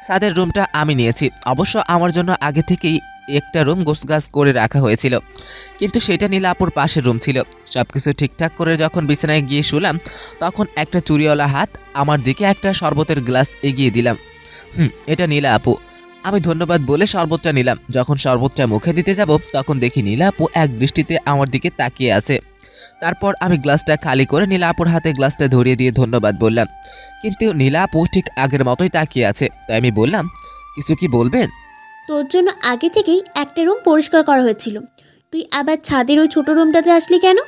সাদের রুমটা আমি নিয়েছি, অবশ্য আমার জন্য আগে থেকেই একটা রুম গোছগাছ করে রাখা হয়েছিল, কিন্তু সেটা নীলা আপুর পাশের রুম ছিল। সব কিছু ঠিকঠাক করে যখন বিছানায় গিয়ে শুলাম, তখন একটা চুরিওয়ালা হাত আমার দিকে একটা শরবতের গ্লাস এগিয়ে দিলাম। এটা নীলা আপু। আমি ধন্যবাদ বলে শরবতটা নিলাম। যখন শরবতটা মুখে দিতে যাব, তখন দেখি নীলা আপু এক দৃষ্টিতে আমার দিকে তাকিয়ে আছে। তারপর আমি গ্লাসটা খালি করে নীলা আপুর হাতে গ্লাসটা ধরিয়ে দিয়ে ধন্যবাদ বললাম, কিন্তু নীলা আপু ঠিক আগের মতোই তাকিয়ে আছে। তাই আমি বললাম, কিছু কি বলবেন? তোর জন্য আগে থেকেই একটা রুম পরিষ্কার করা হয়েছিল, তুই আবার ছাদের ওই ছোট রুমটাতে আসলি কেন?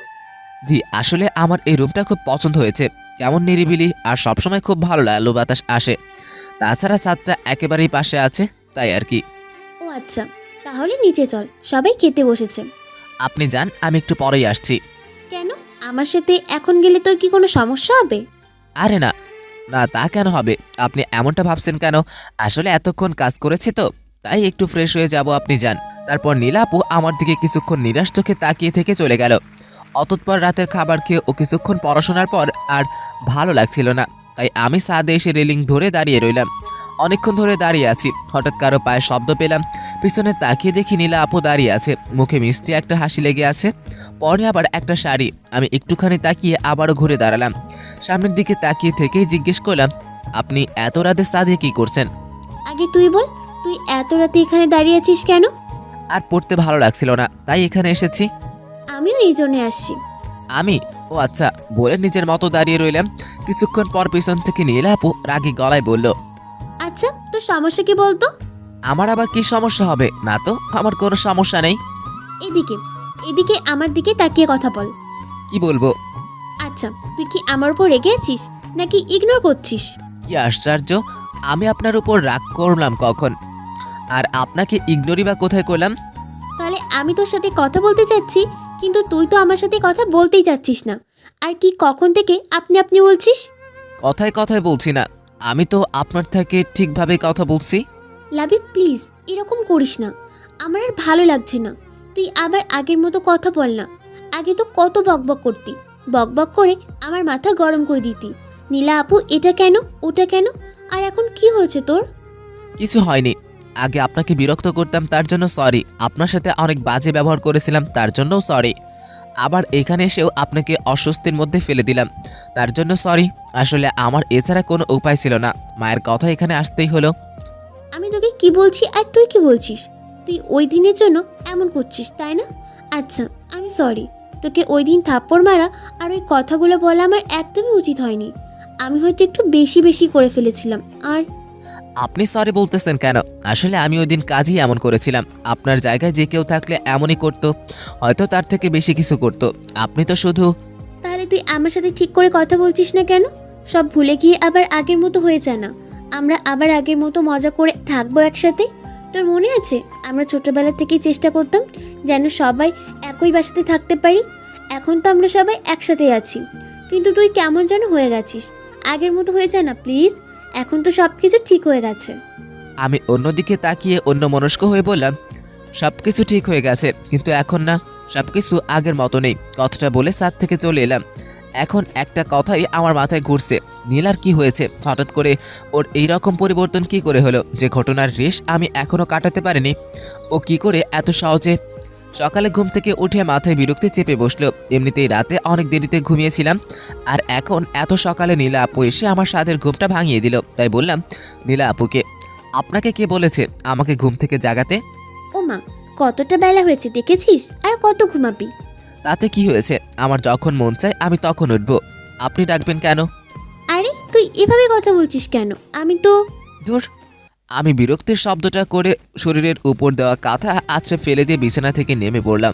জি, আসলে আমার এই রুমটা খুব পছন্দ হয়েছে। কেমন নিরিবিলি, আর সবসময় খুব ভালো আলো বাতাস আসে। তাছাড়া ছাদটা একেবারেই পাশে আছে, তাই আর কি। ও আচ্ছা, তাহলে নিচে চল, সবাই খেতে বসেছে। আপনি যান, আমি একটু পরেই আসছি। কেন? আমার সাথে এখন গেলে তোর কি কোনো সমস্যা হবে? আরে না না, তা কেন হবে? আপনি এমনটা ভাবছেন কেন? আসলে এতক্ষণ কাজ করেছি তো, তাই একটু ফ্রেশ হয়ে যাব, আপনি যান। তারপর নীলা আপু আমার দিকে কিছুক্ষণ নিরাশ চোখে তাকিয়ে থেকে চলে গেল। অতঃপর রাতের খাবার খেয়ে ও কিছুক্ষণ পড়াশোনার পর আর ভালো লাগছিল না, তাই আমি ছাদে এসে রেলিং ধরে দাঁড়িয়ে রইলাম। অনেকক্ষণ ধরে দাঁড়িয়ে আছি, হঠাৎ কারো পায়ের শব্দ পেলাম। পিছনে তাকিয়ে দেখি নীলা আপু দাঁড়িয়ে আছে, মুখে মিষ্টি একটা হাসি লেগে আছে, পরে আবার একটা শাড়ি। আমি একটুখানি তাকিয়ে আবারও ঘুরে দাঁড়ালাম। সামনের দিকে তাকিয়ে থেকেই জিজ্ঞেস করলাম, আপনি এত রাতে ছাদে কি করছেন? আগে তুই বল, তুই এত রাতে এখানে দাঁড়িয়ে আছিস কেন? আর পড়তে ভালো লাগছিল না, তাই এখানে এসেছি। আমিও এই জন্যে আসছি। আমি? ও আচ্ছা, বলে নিজের মতো দাঁড়িয়ে রইলাম। কিছুক্ষণ পর পিছন থেকে নীলা আপু রাগী গলায় বলল, আচ্ছা, তোর সমস্যা কি বলতো? আমার আবার কি সমস্যা হবে? না তো, আমার কোনো সমস্যা নেই। এদিকে এদিকে আমার দিকে তাকিয়ে কথা বল। কি বলবো? আচ্ছা, তুই কি আমার উপর রেগে আছিস নাকি ইগনোর করছিস? কি আশ্চর্য, আমি আপনার উপর রাগ করলাম কখন? আর আপনাকে ইগনোরই বা কোথায় করলাম? তাহলে আমি তোর সাথে কথা বলতে চাচ্ছি, কিন্তু তুই তো আমার সাথে কথা বলতেই চাচ্ছিস না। আর কি কখন থেকে আপনি আপনি বলছিস? কথায় কথায় বলছি না, আমি তো আপনার থেকে ঠিকভাবে কথা বলছি। লাভি প্লিজ এরকম করিস না, আমার আর ভালো লাগছে না। তুই আবার আগের মতো কথা বল না। আগে তো কত বকবক করতি, বকবক করে আমার মাথা গরম করে দিতি। নীলা আপু এটা কেন, ওটা কেন, আর এখন কি হয়েছে তোর? কিছু হয়নি। আগে আপনাকে বিরক্ত করতাম, তার জন্য সরি। আপনার সাথে অনেক বাজে ব্যবহার করেছিলাম, তার জন্যও সরি। আবার এখানে এসেও আপনাকে অস্বস্তির মধ্যে ফেলে দিলাম, তার জন্য সরি। আসলে আমার এছাড়া কোনো উপায় ছিল না, মায়ের কথা এখানে আসতেই হলো। আমি তোকে কি বলছি আর তুই কি বলছিস? তুই ওই দিনের জন্য এমন করছিস, তাই না? আচ্ছা, আমি সরি। তোকে ওই দিন থাপ্পড় মারা আর ওই কথাগুলো বলা আমার একদমই উচিত হয়নি। আমি হয়তো একটু বেশি বেশি করে ফেলেছিলাম। আর আপনি সরি বলতেছেন কেন? আসলে আমি ওই দিন কাজই এমন করেছিলাম। আপনার জায়গায় যে কেউ থাকলে এমনই করতো, হয়তো তার থেকে বেশি কিছু করতো। আপনি তো শুধু... তাহলে তুই আমার সাথে ঠিক করে কথা বলছিস না কেন? সব ভুলে গিয়ে আবার আগের মতো হয়ে যায় না? আমরা আবার আগের মতো মজা করে থাকবো একসাথে। তোর মনে আছে আমরা ছোটবেলা থেকেই চেষ্টা করতাম যেন সবাই একই বাসাতে থাকতে পারি? এখন তো আমরা সবাই একসাথে আছি, কিন্তু তুই কেমন যেন হয়ে গেছিস। আগের মতো হয়ে যায় না প্লিজ? এখন তো সব কিছু ঠিক হয়ে গেছে। আমি অন্যদিকে তাকিয়ে অন্যমনস্ক হয়ে বললাম, সব কিছু ঠিক হয়ে গেছে, কিন্তু এখন না, সব কিছু আগের মতো নেই। কথাটা বলে ছাদ থেকে চলে এলাম। এখন একটা কথাই আমার মাথায় ঘুরছে, নীলার কি হয়েছে? হঠাৎ করে ওর এই রকম পরিবর্তন কি করে হলো, যে ঘটনার রেশ আমি এখনো কাটাতে পারিনি? ও কি করে এত সহজে? সকালে ঘুম থেকে উঠে মাথায় বিরক্তি চেপে বসলো। এমনিতেই রাতে অনেক দেরিতে ঘুমিয়েছিলাম, আর এখন এত সকালে নীলা আপু এসে আমার সাদের ঘুমটা ভাঙিয়ে দিল। তাই বললাম, নীলা আপুকে, আপনাকে কে বলেছে আমাকে ঘুম থেকে জাগাতে? ও মা, কতটা বেলা হয়েছে দেখেছিস? আর কত ঘুমাবি? তাতে কি হয়েছে? আমার যখন মন চায় আমি তখন উঠবো, আপনি ডাকবেন কেন? আরে তুই এভাবে কথা বলছিস কেন? আমি তো... ধুর, আমি বিরক্তির শব্দটা করে শরীরের উপর দেওয়া কাঁথা আছড়ে ফেলে দিয়ে বিছানা থেকে নেমে পড়লাম,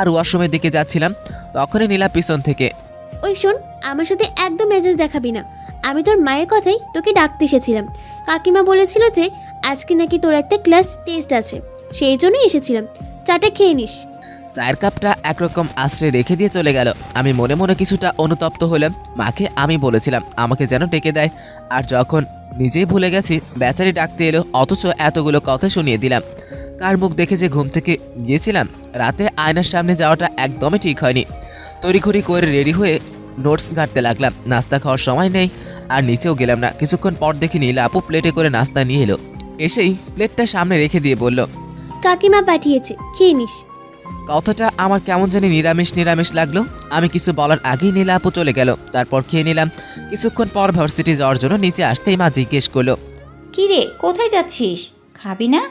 আর ওয়াশরুমের দিকে যাচ্ছিলাম। তখনই নীলা পিছন থেকে, ওই শোন, আমার সাথে একদম মেজাজ দেখাবি না। আমি তোর মায়ের কথাই তোকে ডাকতে এসেছিলাম। কাকিমা বলেছিল যে আজকে নাকি তোর একটা ক্লাস টেস্ট আছে, সেই জন্যই এসেছিলাম। চাটা খেয়ে নিস। চায়ের কাপটা একরকম আশ্রয় রেখে দিয়ে চলে গেল। আমি মনে মনে কিছুটা অনুতপ্ত হলাম। মাকে আমি বলেছিলাম আমাকে যেন ডেকে দেয়, আর যখন নিজেই ভুলে গেছি বেচারি ডাকতে এলো, অথচ এতগুলো কথা শুনিয়ে দিলাম। কার মুখ দেখে যে ঘুম থেকে গিয়েছিলাম। রাতে আয়নার সামনে যাওয়াটা একদমই ঠিক হয়নি। তড়িঘড়ি করে রেডি হয়ে নোটস ঘাটতে লাগলাম। নাস্তা খাওয়ার সময় নেই, আর নিচেও গেলাম না। কিছুক্ষণ পর দেখি নীলা আপু প্লেটে করে নাস্তা নিয়ে এলো। এসেই প্লেটটা সামনে রেখে দিয়ে বলল, কাকিমা পাঠিয়েছে, খেয়ে নিস। কথাটা আমার কেমন জানি নিরামিষ নিরামিষ লাগলো। আমি কিছু বলার আগেই নীলা আপু চলে গেল। তারপর খেয়ে নিলাম। কিছুক্ষণ পর ভার্সিটি যাওয়ার জন্য নিচে আসতেই মা জিজ্ঞেস করলো, কি রে, কোথায় যাচ্ছিস? খাবি না?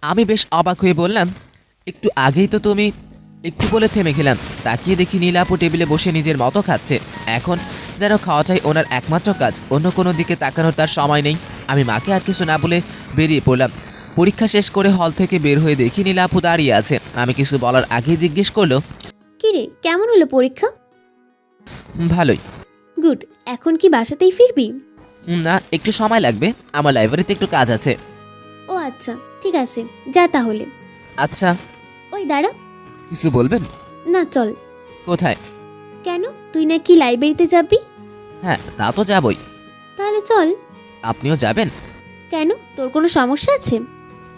আমি বেশ অবাক হয়ে বললাম, একটু আগেই তো তুমি। একটু বলে থেমে গেলাম। তাকিয়ে দেখি নীলা আপু টেবিলে বসে নিজের মতো খাচ্ছে। এখন যেন খাওয়াটাই ওনার একমাত্র কাজ, অন্য কোনো দিকে তাকানোর তার সময় নেই। আমি মাকে আর কিছু না বলে বেরিয়ে পড়লাম। পরীক্ষা শেষ করে হল থেকে বের হয়ে দেখি নীলা আপু দাঁড়িয়ে আছে। আমি কিছু বলার আগেই জিজ্ঞেস করলো, কিরে, কেমন হলো পরীক্ষা? ভালোই। গুড। এখন কি বাসাতেই ফিরবি? না, একটু সময় লাগবে, আমার লাইব্রেরিতে একটু কাজ আছে। ও আচ্ছা, ঠিক আছে, যা তাহলে। আচ্ছা, ওই দাঁড়া। কিছু বলবেন? না, চল। কোথায়? কেন, তুই নাকি লাইব্রেরিতে যাবি? হ্যাঁ, তা তো যাবই। তাহলে চল। আপনিও যাবেন? কেন, তোর কোনো সমস্যা আছে?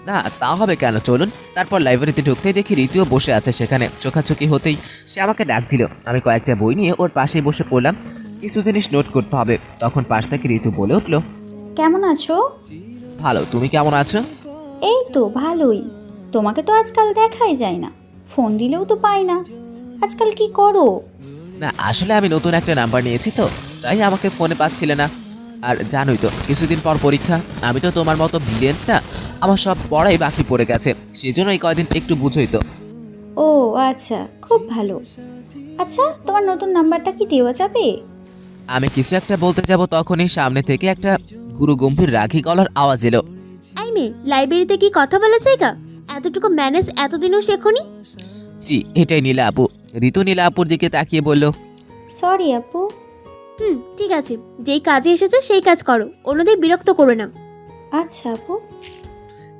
না, তা হবে কেন, চলুন। তারপর লাইব্রেরিতে ঢুকতেই দেখি ঋতুও বসে আছে সেখানে। চোখাচোখি হতেই সে আমাকে ডাক দিল। আমি কয়েকটা বই নিয়ে ওর পাশেই বসে পড়লাম। কিছু জিনিস নোট করতে হবে। তখন পাশ থেকে ঋতু বলে উঠল, কেমন আছো? ভালো, তুমি কেমন আছো? এই তো ভালোই। তোমাকে তো আজকাল দেখাই যায় না, ফোন দিলেও তো পাই না। আজকাল কি করো? না, আসলে আমি নতুন একটা নাম্বার নিয়েছি তো, তাই আমাকে ফোনে পাচ্ছিলে না। আর জানোই তো, কিছুদিন পর পরীক্ষা। আমি তো তোমার মতো ব্রিলিয়েন্ট না, আমার সব পড়াই বাকি পড়ে গেছে। সেজন্য এই কয়দিন একটু বুঝোই তো। ও আচ্ছা, খুব ভালো। আচ্ছা, তোমার নতুন নাম্বারটা কি দেওয়া যাবে? আমি কিছু একটা বলতে যাব, তখনই সামনে থেকে একটা গুরু গম্ভীর রাগী গলার আওয়াজ এলো। এই মেয়ে, লাইব্রেরিতে কি কথা বলার জায়গা? এতটুকু ম্যানেজ এতদিনও শেখনি? জি, এটাই নীলা আপু। ঋতু নীলা আপুর দিকে তাকিয়ে বলল, সরি আপু। ঠিক আছে, যেই কাজে এসেছো সেই কাজ করো, অন্যদের বিরক্ত করো না। আচ্ছা আপু।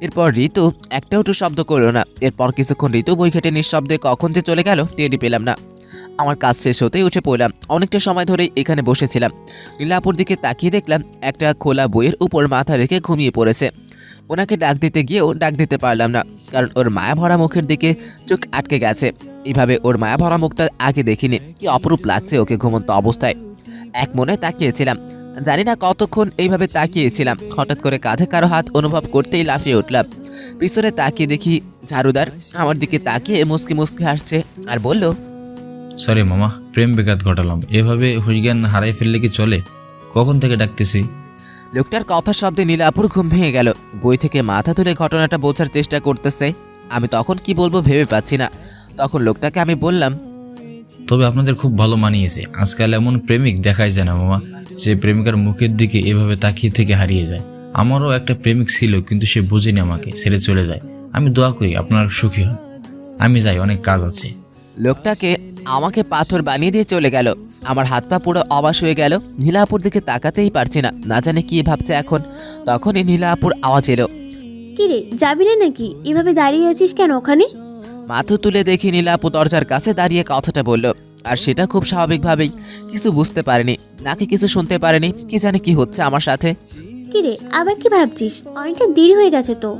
এরপর ঋতু একটাও তো শব্দ করলো না। এরপর কিছুক্ষণ ঋতু বই ঘেটে নিঃশব্দে কখন যে চলে গেল টেরই পেলাম না। আমার কাজ শেষ হতেই উঠে পড়লাম। অনেকটা সময় ধরেই এখানে বসেছিলাম। নীলাপুর দিকে তাকিয়ে দেখলাম একটা খোলা বইয়ের উপর মাথা রেখে ঘুমিয়ে পড়েছে। ওনাকে ডাক দিতে গিয়েও ডাক দিতে পারলাম না, কারণ ওর মায়া ভরা মুখের দিকে চোখ আটকে গেছে। এইভাবে ওর মায়া ভরা মুখটা আগে দেখিনি। কি অপরূপ লাগছে ওকে ঘুমন্ত অবস্থায়। এক মনে তাকিয়েছিলাম। জানি না কতক্ষণ এইভাবে তাকিয়েছিলাম। হঠাৎ করে কাঁধে কারো হাত অনুভব করতেই লাফিয়ে উঠলাম। পিছনে তাকিয়ে দেখি ঝাড়ুদার আমার দিকে তাকিয়ে মুসকি মুসকি হাসছে আর বলল, সরি মামা, প্রেম বেঘাত ঘটালাম। এভাবে হুইজ্ঞান হারাই ফেললে কি চলে? কখন থেকে ডাকতেছি। লোকটার কথা শব্দে নীলাপুর ঘুম ভেঙে গেল। বই থেকে মাথা তুলে ঘটনাটা বোঝার চেষ্টা করতেছে। আমি তখন কি বলবো ভেবে পাচ্ছি না। তখন লোকটাকে আমি বললাম, তবে আপনাদের খুব ভালো মানিয়েছে। আজকাল এমন প্রেমিক দেখাই যায় না মামা, যে প্রেমিকার মুখের দিকে এভাবে তাকিয়ে থেকে হারিয়ে যায়। আমারও একটা প্রেমিক ছিল, কিন্তু সে বুঝেনি, আমাকে ছেড়ে চলে যায়। আমি দোয়া করি আপনারা সুখী হন। আমি যাই, অনেক কাজ আছে। লোকটাকে আমাকে পাথর বানিয়ে দিয়ে চলে গেল। আমার হাত পা পুরো অবাস হয়ে গেল। নীলাপুর দিকে তাকাতেই পারছি না, না জানি কি ভাবছে এখন। তখনই নীলাপুর আওয়াজ এলো, কিরে, যাবি না নাকি? এভাবে দাঁড়িয়ে আছিস কেন ওখানে? মাথা তুলে দেখি নীলাপু দরজার কাছে দাঁড়িয়ে কথাটা বলল। আর সেটা খুব স্বাভাবিকভাবেই। কিছু বুঝতে পারেনি, নাকি কিছু শুনতে পারেনি, কি জানি কি হচ্ছে আমার সাথে। কিরে, আবার কি ভাবছিস? অনেকটা দেরি হয়ে গেছে তো।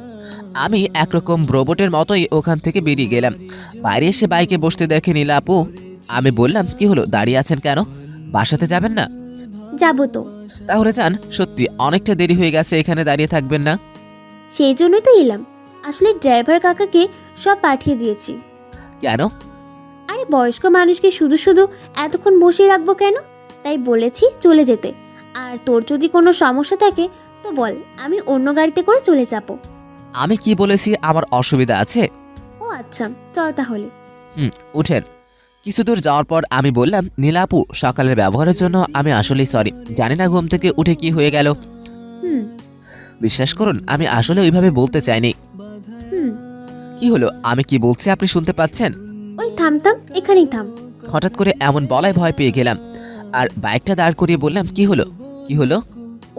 আমি একরকম রোবটের মতোই ওখান থেকে বেরিয়ে গেলাম। বাইরে এসে বাইকে বসতে দেখে নীলাপু। আমি বললাম, কি হলো, দাঁড়িয়ে আছেন কেন? বাসাতে যাবেন না? যাবো তো। তাহলে যান। সত্যি অনেকটা দেরি হয়ে গেছে, এখানে দাঁড়িয়ে থাকবেন না। সেই জন্যই তো এলাম। আসলে ড্রাইভার কাকাকে সব পাঠিয়ে দিয়েছি। কেন? আরে বয়স্ক মানুষকে শুধু শুধু এতক্ষণ বসিয়ে রাখবো কেন, তাই বলেছি চলে যেতে। আর তোর যদি কোনো সমস্যা থাকে তো বল, আমি অন্য গাড়িতে করে চলে যাব। আমি কি বলেছি আমার অসুবিধা আছে? ও আচ্ছা, চল তাহলে। উঠেন। কিছু দূর যাওয়ার পর আমি বললাম, নীলাপু, সকালের ব্যবহারের জন্য আমি আসলেই সরি। জানি না ঘুম থেকে উঠে কি হয়ে গেল। হুম বিশ্বাস করুন, আমি আসলে ওইভাবে বলতে চাইনি। হুম কি হলো, আমি কি বলছি আপনি শুনতে পাচ্ছেন? ওই থাম, এখানেই থাম। হঠাৎ করে এমন বলায় ভয় পেয়ে গেলাম। আর বাইকটা দাঁড় করিয়ে বললাম, কি হলো? কি হলো?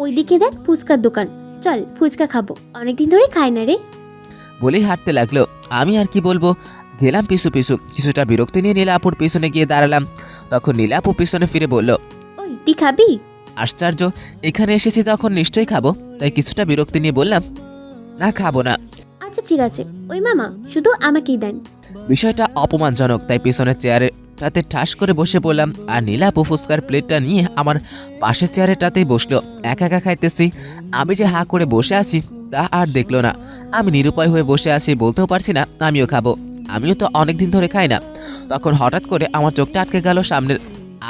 ওইদিকে দেখ, ফুচকার দোকান, চল ফুচকা খাবো, অনেকদিন ধরে খাই না রে। বলেই হাঁটতে লাগলো। আমি আর কি বলবো, গেলাম পিছু পিছু। কিছুটা বিরক্তি নিয়ে নীলাপুর পিছনে গিয়ে দাঁড়ালাম। তখন নীলাপু পিছনে ফিরে বলল, ওই তুই খাবি? আশ্চর্য, এখানে এসেছি তখন নিশ্চয়ই খাবো। তাই কিছুটা বিরক্তি নিয়ে বললাম, না খাবো না। আচ্ছা ঠিক আছে, ওই মামা শুধু আমাকেই দেন। বিষয়টা অপমানজনক, তাই পিছনের চেয়ারেটাতে ঠাস করে বসে পড়লাম। আর নীলা আপু ফুচকার প্লেটটা নিয়ে আমার পাশের চেয়ারেটাতেই বসলো। একা একা খাইতেছি, আমি যে হা করে বসে আছি তা আর দেখলো না। আমি নিরুপায় হয়ে বসে আছি, বলতেও পারছি না আমিও খাবো, আমিও তো অনেকদিন ধরে খাই না। তখন হঠাৎ করে আমার চোখটা আটকে গেল সামনের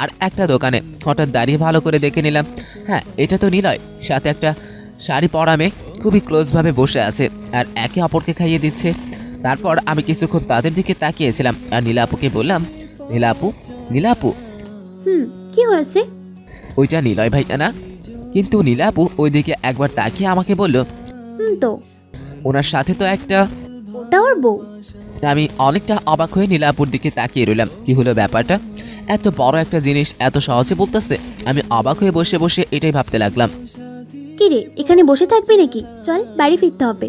আর একটা দোকানে। হঠাৎ দাঁড়িয়ে ভালো করে দেখে নিলাম, হ্যাঁ এটা তো নিলয়, সাথে একটা শাড়ি পরা মেয়ে খুবই ক্লোজভাবে বসে আছে আর একে অপরকে খাইয়ে দিচ্ছে। তারপর আমি কিছুক্ষণ তাদের দিকে তাকিয়েছিলাম আর নীলা আপুকে বললাম, নীলা আপু, নীলা আপু। কি হয়েছে? ওইটা নিলয় ভাইয়া না? কিন্তু নীলা আপু ওইদিকে একবার তাকিয়ে আমাকে বলল, তো ওনার সাথে তো একটা। ওটা ওর বউ। আমি অনেকটা অবাক হয়ে নীলা আপুর দিকে তাকিয়ে রইলাম। কি হলো ব্যাপারটা? এত বড় একটা জিনিস এত সহজে বলতেছে। আমি অবাক হয়ে বসে বসে এটাই ভাবতে লাগলাম। কি রে, এখানে বসে থাকবি নাকি? চল বাড়ি ফিরতে হবে।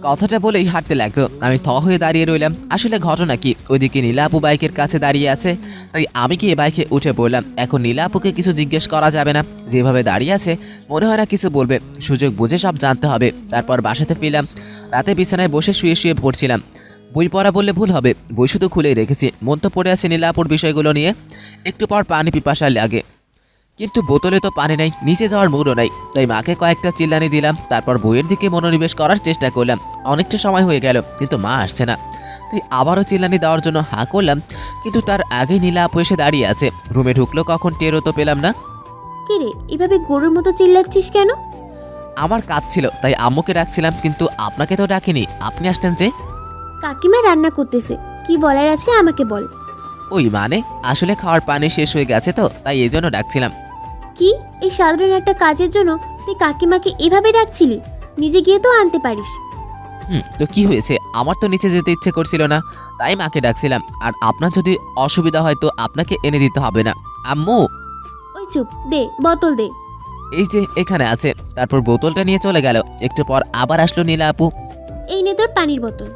কথাটা বলেই হাঁটতে লাগলো। আমি থ হয়ে দাঁড়িয়ে রইলাম। আসলে ঘটনা কি, ওইদিকে নীলা আপু বাইকের কাছে দাঁড়িয়ে আছে, তাই আমি গিয়ে বাইকে উঠে পড়লাম। এখন নীলা আপুকে কিছু জিজ্ঞেস করা যাবে না, যেভাবে দাঁড়িয়ে আছে মনে হয় না কিছু বলবে। সুযোগ বুঝে সব জানতে হবে। তারপর বাসাতে ফিরলাম। রাতে বিছানায় বসে শুয়ে শুয়ে পড়ছিলাম। বই পড়া বললে ভুল হবে, বই শুধু খুলেই রেখেছি। মন তো পড়ে আছে নীলা আপুর বিষয়গুলো নিয়ে। একটু পর পানি পিপাসা লাগে, কিন্তু বোতলে তো পানি নাই, নিচে যাওয়ার মুডও নাই। তাই মাকে কয়েকটা চিল্লানি দিলাম। তারপর বইয়ের দিকে মনোনিবেশ করার চেষ্টা করলাম। অনেকটা সময় হয়ে গেল কিন্তু মা আসছে না, তাই আবারও চিল্লানি দেওয়ার জন্য হা করলাম। কিন্তু তার আগেই নীলা আপু এসে দাঁড়িয়ে আছে। রুমে ঢুকলো কখন টেরও তো পেলাম না। কি রে, এভাবে গরুর মতো চিল্লাচ্ছিস কেন? আমার কাজ ছিল তাই আম্মুকে ডাকছিলাম, কিন্তু আপনাকে তো ডাকিনি, আপনি আসতেন যে। কাকিমা রান্না করতেছে, কি বলার আছে আমাকে বল। ওই মানে আসলে খাওয়ার পানি শেষ হয়ে গেছে তো, তাই এই জন্য ডাকছিলাম। কি, এই সাধারণ একটা কাজের জন্য তুই কাকিমাকে এভাবে ডাকছিলি? নিজে গিয়ে তো আনতে পারিস। তো কি হয়েছে? আমার তো নিচে যেতে ইচ্ছে করছিল না, তাই মাকে ডাকছিলাম। আর আপনার যদি অসুবিধা হয় তো আপনাকে এনে দিতে হবে না। আম্মু, ওই চুপ, দে বোতল দে। এই যে এখানে আছে। তারপর বোতলটা নিয়ে চলে গেল। একটু পর আবার আসলো নীলা আপু। এই নে তোর পানির বোতল।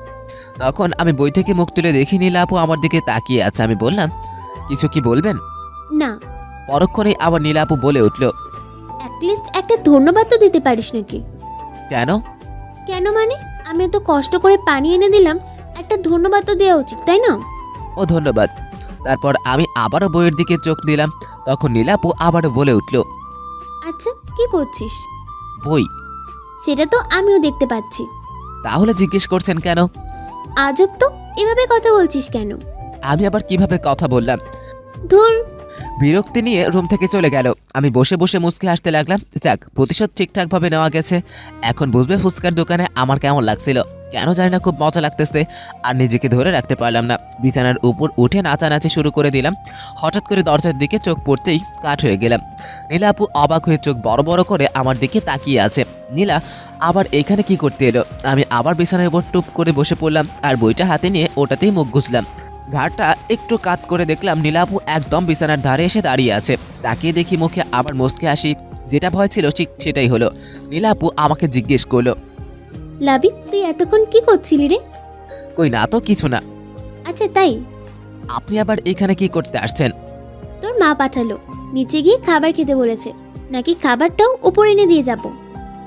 তখন আমি বই থেকে মুখ তুলে দেখি নীলা আপু আমার দিকে তাকিয়ে আছে। আমি বললাম, কিছু কি বলবেন? না, পরক্ষণেই আবার নীলা আপু বলে উঠল, অ্যাটলিস্ট একটা ধন্যবাদ তো দিতে পারিস নাকি? কেন? কেন মানে, আমি তো কষ্ট করে পানি এনে দিলাম, একটা ধন্যবাদ তো দেওয়া উচিত, তাই না? ও ধন্যবাদ। তারপর আমি আবারও বইয়ের দিকে চোখ দিলাম। তখন নীলা আপু আবারও বলে উঠল, আচ্ছা কি করছিস? বই। সেটা তো আমিও দেখতে পাচ্ছি। তাহলে জিজ্ঞেস করছেন কেন? আজব তো, এভাবে কথা বলছিস কেন? আমি আবার কিভাবে কথা বললাম? ধুর। বিরক্তি নিয়ে রুম থেকে চলে গেল। আমি বসে বসে মুচকি হাসতে লাগলাম। যাক, প্রতিশোধ ঠিকঠাকভাবে নেওয়া গেছে। এখন বুঝবে ফুচকার দোকানে আমার কেমন লাগছিল। কেন জানি না খুব মজা লাগতেছে। আর নিজেকে ধরে রাখতে পারলাম না, বিছানার উপর উঠে নাচানাচি শুরু করে দিলাম। হঠাৎ করে দরজার দিকে চোখ পড়তেই কাঠ হয়ে গেলাম। নীলা আপু অবাক হয়ে চোখ বড় বড় করে আমার দিকে তাকিয়ে আছে। নীলা আবার এখানে কি করতে এলো? আমি আবার বিছানার উপর টুপ করে বসে পড়লাম আর বইটা হাতে নিয়ে ওটাতেই মুখ গুছলাম। ঘাড়টা একটু কাত করে দেখলাম নীলা আপু একদম বিছানার ধারে এসে দাঁড়িয়ে আছে। তাকিয়ে দেখি মুখে আবার মুচকে হাসি। যেটা ভয় ছিল ঠিক সেটাই হলো। নীলা আপু আমাকে জিজ্ঞেস করলো, লাবি, তুই এতক্ষণ কি করছিলি রে? কই না তো, কিছু না। আচ্ছা তাই? আপনি আবার এখানে কি করতে আসছেন? তোর মা পাঠালো, নিচে গিয়ে খাবার খেতে বলেছে। নাকি খাবারটাও উপরে এনে দিয়ে যাব?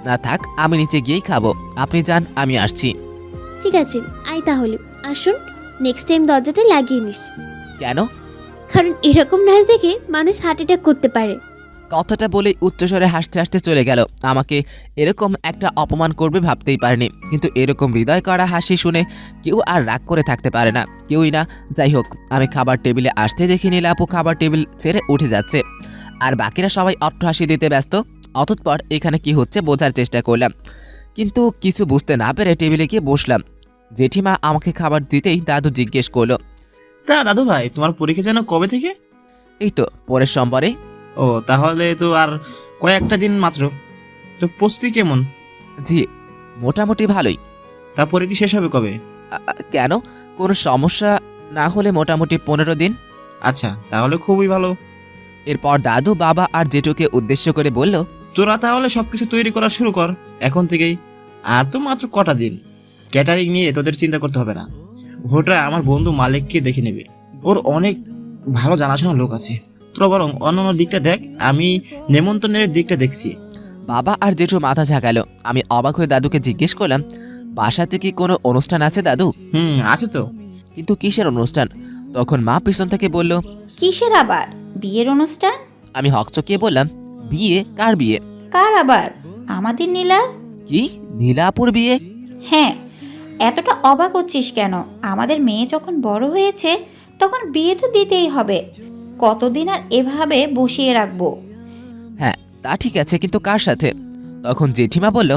না থাক, আমি নিচে গিয়েই খাবো। আপনি যান, আমি আসছি। ঠিক আছে, আয় তাহলে। আসুন, নেক্সট টাইম দরজাটা লাগিয়ে নিস। কেন? কারণ এরকম নাচ দেখে মানুষ হার্ট অ্যাটাক করতে পারে। কথাটা বলেই উচ্চস্বরে হাসতে হাসতে চলে গেল। আমাকে এরকম একটা অপমান করবে ভাবতেই পারিনি। কিন্তু এরকম হৃদয় করা হাসি শুনে কেউ আর রাগ করে থাকতে পারে না, কেউই না। যাই হোক, আমি খাবার টেবিলে আসতে দেখি নীলা আপু খাবার টেবিল ছেড়ে উঠে যাচ্ছে আর বাকিরা সবাই অট্ট হাসি দিতে ব্যস্ত। অতঃপর এখানে কি হচ্ছে বোঝার চেষ্টা করলাম, কিন্তু কিছু বুঝতে না পেরে টেবিলে গিয়ে বসলাম। জেঠিমা আমাকে খাবার দিতেই দাদু জিজ্ঞেস করলো, তা দাদু ভাই, তোমার পরীক্ষা যেন কবে থেকে? এই তো পরের সোমবারে। ও, তাহলে তো আর কয়েকটা দিন মাত্র। তো প্রস্তুতি কেমন? জি, মোটামুটি ভালোই। তা পরীক্ষা শেষ হবে কবে? কেন, কোনো সমস্যা না হলে মোটামুটি 15 দিন। আচ্ছা, তাহলে খুবই ভালো। এরপর দাদু বাবা আর জেঠুকে উদ্দেশ্য করে বলল, তোরা তাহলে সবকিছু তৈরি করা শুরু কর এখন থেকেই। আর তো মাত্র কটা দিন, ক্যাটারিং নিয়ে তোদের চিন্তা করতে হবে না। ওটা আমার বন্ধু মালিককে দেখে নেবে, ওর অনেক ভালো জানাশোনা লোক আছে। তোরা বরং অন্যান্য দিকটা দেখ, আমি নেমন্তন্নের দিকটা দেখছি। বাবা আর জেঠু মাথা ঝাঁকালো। আমি অবাক হয়ে দাদুকে জিজ্ঞেস করলাম, বাসাতে কি কোনো অনুষ্ঠান আছে দাদু? আছে তো। কিন্তু কিসের অনুষ্ঠান? তখন মা পিছন থেকে বলল। কিসের আবার? বিয়ের অনুষ্ঠান। আমি হকচকিয়ে বললাম, বিয়ে? কার বিয়ে? কার আবার? আমাদের নীলার। কি, নীলাপুর বিয়ে? হ্যাঁ, এতটা অবাক হচ্ছিস কেন? আমাদের মেয়ে যখন বড় হয়েছে তখন বিয়ে তো দিতেই হবে। কতদিন আর এভাবে বসিয়ে রাখবো? হ্যাঁ তা ঠিক আছে, কিন্তু কার সাথে? তখন জেঠিমা বলল,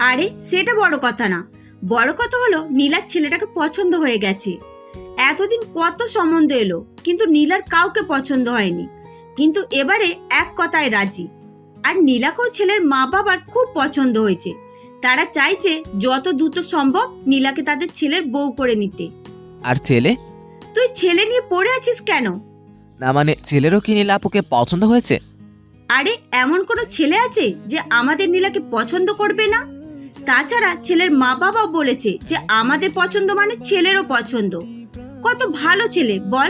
আরে সেটা বড় কথা না, বড় কথা হলো নীলার ছেলেটাকে পছন্দ হয়ে গেছে। এতদিন কত সম্বন্ধ এলো, কিন্তু নীলার কাউকে পছন্দ হয়নি, কিন্তু এবারে এক কথায় রাজি। আর নীলাকেও ছেলের মা বাবার খুব পছন্দ হয়েছে। তারা চাইছে যত দ্রুত সম্ভব নীলাকে তাদের ছেলের বউ করে নিতে। আর ছেলে? তুই ছেলে নিয়ে পড়ে আছিস কেন? না মানে ছেলেরও কি নীলাপুকে পছন্দ হয়েছে? আরে এমন কোনো ছেলে আছে যে আমাদের নীলাকে পছন্দ করবে না? তাছাড়া ছেলের মা বাবাও বলেছে যে আমাদের পছন্দ মানে ছেলেরও পছন্দ। কত ভালো ছেলে বল,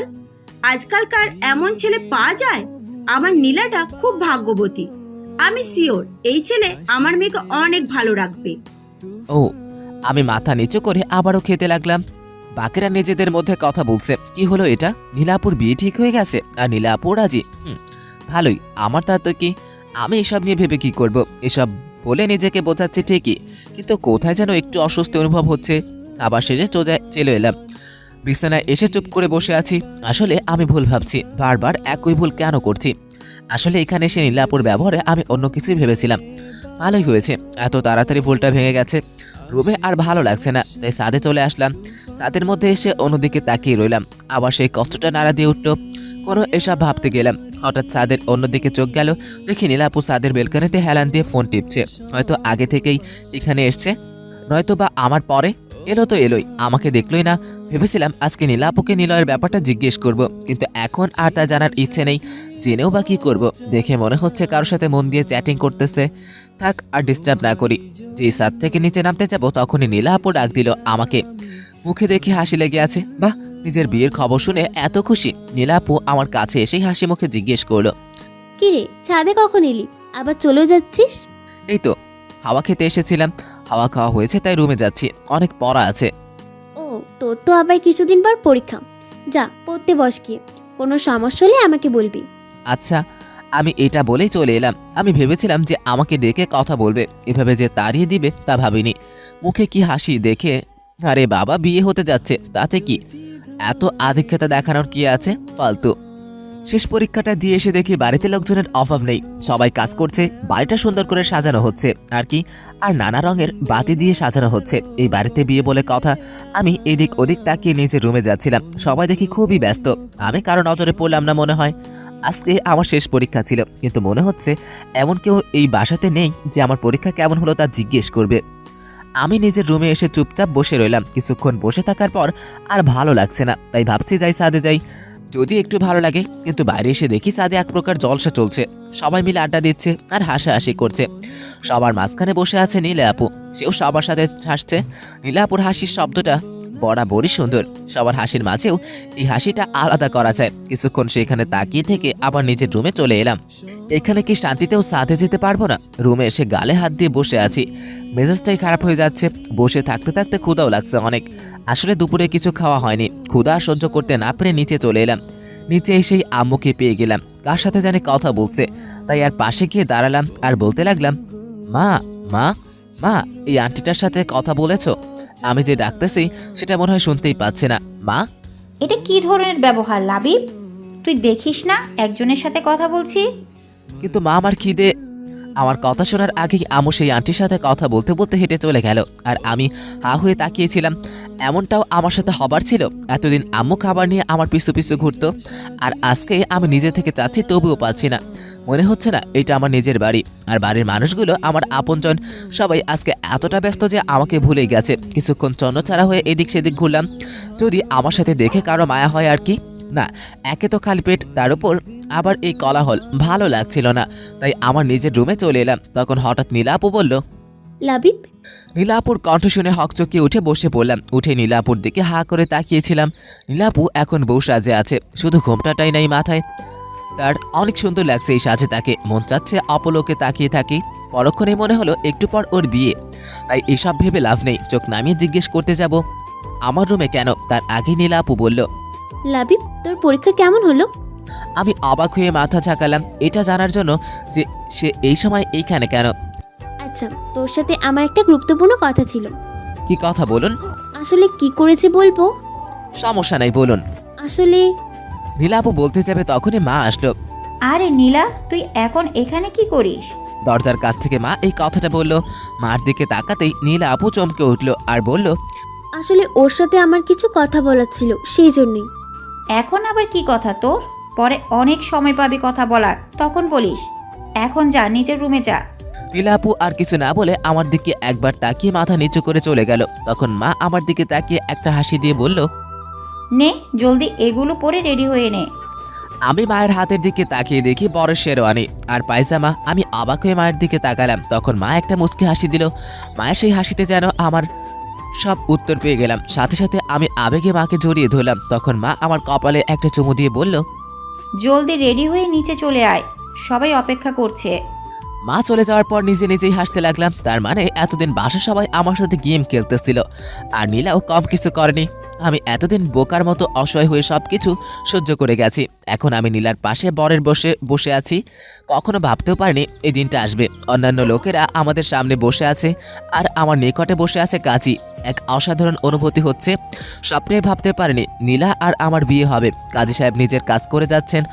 আজকালকার এমন ছেলে পাওয়া যায়। আমার নীলাটা খুব ভাগ্যবতী। আমি শিওর এই ছেলে আমার মেয়েকে অনেক ভালো রাখবে। ও, আমি মাথা নিচু করে আবারও খেতে লাগলাম। বাকিরা নিজেদের মধ্যে কথা বলছে, কি হলো এটা? নীলাপুর বিয়ে ঠিক হয়ে গেছে আর নীলাপুর রাজি? ভালোই, আমার তা তো কি, আমি এসব নিয়ে ভেবে কি করব? এসব বলে নিজেকে বোঝাচ্ছে ঠিকই, কিন্তু কোথায় যেন একটু অস্বস্তি অনুভব হচ্ছে। আবার শেষে চলে এলাম। বিছানায় এসে চুপ করে বসে আছি। আসলে আমি ভুল ভাবছি, বারবার একই ভুল কেন করছি? আসলে এখানে এসে নীলাপুর ব্যবহারে আমি অন্য কিছুই ভেবেছিলাম। ভালোই হয়েছে, এত তাড়াতাড়ি ভুলটা ভেঙে গেছে। রুমে আর ভালো লাগছে না, তাই ছাদে চলে আসলাম। ছাদের মধ্যে এসে অন্যদিকে তাকিয়ে রইলাম। আবার সেই কষ্টটা নাড়া দিয়ে উঠল। কোনো এসব ভাবতে গেলাম, হঠাৎ ছাদের অন্যদিকে চোখ গেল। দেখি নীলাপু ছাদের বেলকনিতে হেলান দিয়ে ফোন টিপছে। হয়তো আগে থেকেই এখানে এসছে, নয়তো বা আমার পরে। এলো তো এলোই, আমাকে দেখলোই না। ভেবেছিলাম আজকে নীলাপুকে নিলয়ের ব্যাপারটা জিজ্ঞেস করব, কিন্তু এখন আর তা জানার ইচ্ছে নেই। জেনেও বা কি করব? দেখে মনে হচ্ছে কারোর সাথে মন দিয়ে চ্যাটিং করতেছে। থাক, আর ডিস্টার্ব না করি। যেই ছাদ থেকে নিচে নামতে যাব তখনই নীলাপু ডাক দিল আমাকে। মুখে দেখে হাসি লেগে আছে। বাহ, নিজের বিয়ের খবর শুনে এত খুশি। নীলাপু আমার কাছে এসেই হাসি মুখে জিজ্ঞেস করলো, কি রে, ছাদে কখন এলি? আবার চলে যাচ্ছিস? এই তো হাওয়া খেতে এসেছিলাম, হাওয়া খাওয়া হয়েছে তাই রুমে যাচ্ছি, অনেক পড়া আছে। ও, তোর তো আবার কিছুদিন পর পরীক্ষা। যা, পড়তে বস গিয়ে। কোনো সমস্যা হলে আমাকে বলবি। আচ্ছা, আমি এটা বলেই চলে এলাম। আমি ভেবেছিলাম যে আমাকে ডেকে কথা বলবে, এভাবে যে তাড়িয়ে দিবে তা ভাবিনি। মুখে কি হাসি দেখে! আরে বাবা, বিয়ে হতে যাচ্ছে, তাতে কি? এত আধিক্যতা দেখানোর কি আছে? ফালতু। শেষ পরীক্ষাটা দিয়ে এসে দেখি বাড়িতে লোকজনের অভাব নেই, সবাই কাজ করছে। বাড়িটা সুন্দর করে সাজানো হচ্ছে আর কি, আর নানা রঙের বাতি দিয়ে সাজানো হচ্ছে। এই বাড়িতে বিয়ে বলে কথা। আমি এদিক ওদিক তাকিয়ে নিজের রুমে যাচ্ছিলাম, সবাই দেখি খুবই ব্যস্ত। আমি কারো নজরে পড়লাম না মনে হয়। আজকে আমার শেষ পরীক্ষা ছিল, কিন্তু মনে হচ্ছে এমন কেউ এই বাসাতে নেই যে আমার পরীক্ষা কেমন হলো তা জিজ্ঞেস করবে। আমি নিজের রুমে এসে চুপচাপ বসে রইলাম। কিছুক্ষণ বসে থাকার পর আর ভালো লাগছে না, তাই ভাবছি যাই ছাদে যাই, যদি একটু ভালো লাগে। কিন্তু বাইরে এসে দেখি ছাদে এক প্রকার জলসা চলছে, সবাই মিলে আড্ডা দিচ্ছে আর হাসাহাসি করছে। সবার মাঝখানে বসে আছে নীলা আপু, সেও সবার সাথে হাসছে। নীলা আপুর হাসির শব্দটা বরাবরই সুন্দর। সবার হাসির মাঝেও এই হাসিটা আলাদা করা যায়। কিছুক্ষণ সেখানে তাকিয়ে থেকে আবার নিজের রুমে চলে এলাম। এখানে কি শান্তিতেও ছাদে যেতে পারবো না? রুমে এসে গালে হাত দিয়ে বসে আছি, মেজাজটাই খারাপ হয়ে যাচ্ছে। বসে থাকতে থাকতে ক্ষুধাও লাগছে অনেক। আসলে দুপুরে কিছু খাওয়া হয়নি, ক্ষুধা সহ্য করতে না পেরে নিচে চলে এলাম। নিচে এসেই আম্মুকে পেয়ে গেলাম, কার সাথে জানি কথা বলছে। তাই আর পাশে গিয়ে দাঁড়ালাম আর বলতে লাগলাম, মা মা মা, এই আন্টিটার সাথে কথা বলেছো? আমি যে ডাকতেছি সেটা মনে হয় শুনতেই পাচ্ছে না। মা! এটা কি ধরনের ব্যবহার লাবিব? তুই দেখিস না একজনের সাথে কথা বলছি? কিন্তু মা, আমার খিদে। আমার কথা শোনার আগেই আম্মু সেই আন্টির সাথে কথা বলতে বলতে হেঁটে চলে গেল, আর আমি হা হয়ে তাকিয়েছিলাম। এমনটাও আমার সাথে হবার ছিল? এতদিন আম্মু খাবার নিয়ে আমার পিছু পিছু ঘুরতো, আর আজকে আমি নিজে থেকে চাচ্ছি তবুও পাচ্ছি না। মনে হচ্ছে না এটা আমার নিজের বাড়ি, আর বাড়ির মানুষগুলো আমার আপনজন। সবাই আজকে এতটা ব্যস্ত যে আমাকে ভুলেই গেছে। কিছুক্ষণ চন্নছাড়া হয়ে এদিক সেদিক ঘুরলাম, যদি আমার সাথে দেখে কারো মায়া হয় আর কি। না, একে তো খালি পেট, তার উপর আবার এই কোলাহল, ভালো লাগছিল না। তাই আমার নিজের রুমে চলে এলাম। তখন হঠাৎ নীলাপু বলল, লাবিব, নীলাপুর কণ্ঠ শুনে হকচকিয়ে উঠে বসে পড়লাম। উঠে নীলাপুর দিকে হা করে তাকিয়েছিলাম। নীলাপু এখন বউ সাজে আছে, শুধু ঘোমটাটাই নাই মাথায়। তার অনেক সুন্দর লাগছে এই সাজে তাকে, মন চাচ্ছে অপলোকে তাকিয়ে থাকি। পরক্ষণে মনে হলো একটু পর ওর বিয়ে, তাই এসব ভেবে লাভ নেই। চোখ নামিয়ে জিজ্ঞেস করতে যাব আমার রুমে কেন, তার আগে নীলা আপু বলল। লাবিব, তোর পরীক্ষা কেমন হলো? আমি অবাক হয়ে মাথা ঝাঁকালাম, এটা জানার জন্য যে সে এই সময় এইখানে কেন। আচ্ছা, তোর সাথে আমার একটা গুরুত্বপূর্ণ কথা ছিল। কি কথা বলুন? আসলে কি করেছে বলবো? সমস্যা নাই, বলুন। আসলে নীলা আপু বলতে যাবে তখনই মা আসলো। আরে নীলা, তুই এখন এখানে কি করিস? দরজার কাছ থেকে মা এই কথাটা বলল। মার দিকে তাকাতেই নীলা আপু চমকে উঠল আর বলল, আসলে ওর সাথে আমার কিছু কথা বলার ছিল, সেই জন্যই। এখন আবার কি কথা তোর? পরে অনেক সময় পাবি কথা বলার, তখন বলিস। এখন যা, নিজের রুমে যা। নীলা আপু আর কিছু না বলে আমার দিকে একবার তাকিয়ে মাথা নিচু করে চলে গেল। তখন মা আমার দিকে তাকিয়ে একটা হাসি দিয়ে বলল, নে জলদি এগুলো পরে রেডি হয়ে নে। আমি মায়ের হাতের দিকে তাকিয়ে দেখি বড় শেরওয়ানি আর পায়জামা। আমি অবাক হয়ে মায়ের দিকে তাকালাম। তখন মা একটা মুচকি হাসি দিল। মায়ের সেই হাসিতে যেন আমার সব উত্তর পেয়ে গেলাম। সাথে সাথে আমি আবেগে মাকে জড়িয়ে ধরলাম। তখন মা আমার কপালে একটা চুমু দিয়ে বলল, জলদি রেডি হয়ে নিচে চলে আয়, সবাই অপেক্ষা করছে। মা চলে যাওয়ার পর নিজে নিজেই হাসতে লাগলাম। তার মানে এতদিন বাসা সবাই আমার সাথে গেম খেলতেছিল, আর নীলাও কম কিছু করেনি। আমি এতদিন বোকার মতো অসহায় হয়ে সব কিছু সহ্য করে গেছি। এখন আমি নীলার পাশে বরের বসে আছি। কখনো ভাবতেও পারিনি এই দিনটা আসবে। অন্যান্য লোকেরা আমাদের সামনে বসে আছে আর আমার নিকটে বসে আছে কাজী। এক অসাধারণ অনুভূতি হচ্ছে। স্বপ্নে ভাবতে পারিনি নীলা আর আমার বিয়ে হবে। কাজী সাহেব নিজের কাজ করে যাচ্ছেন।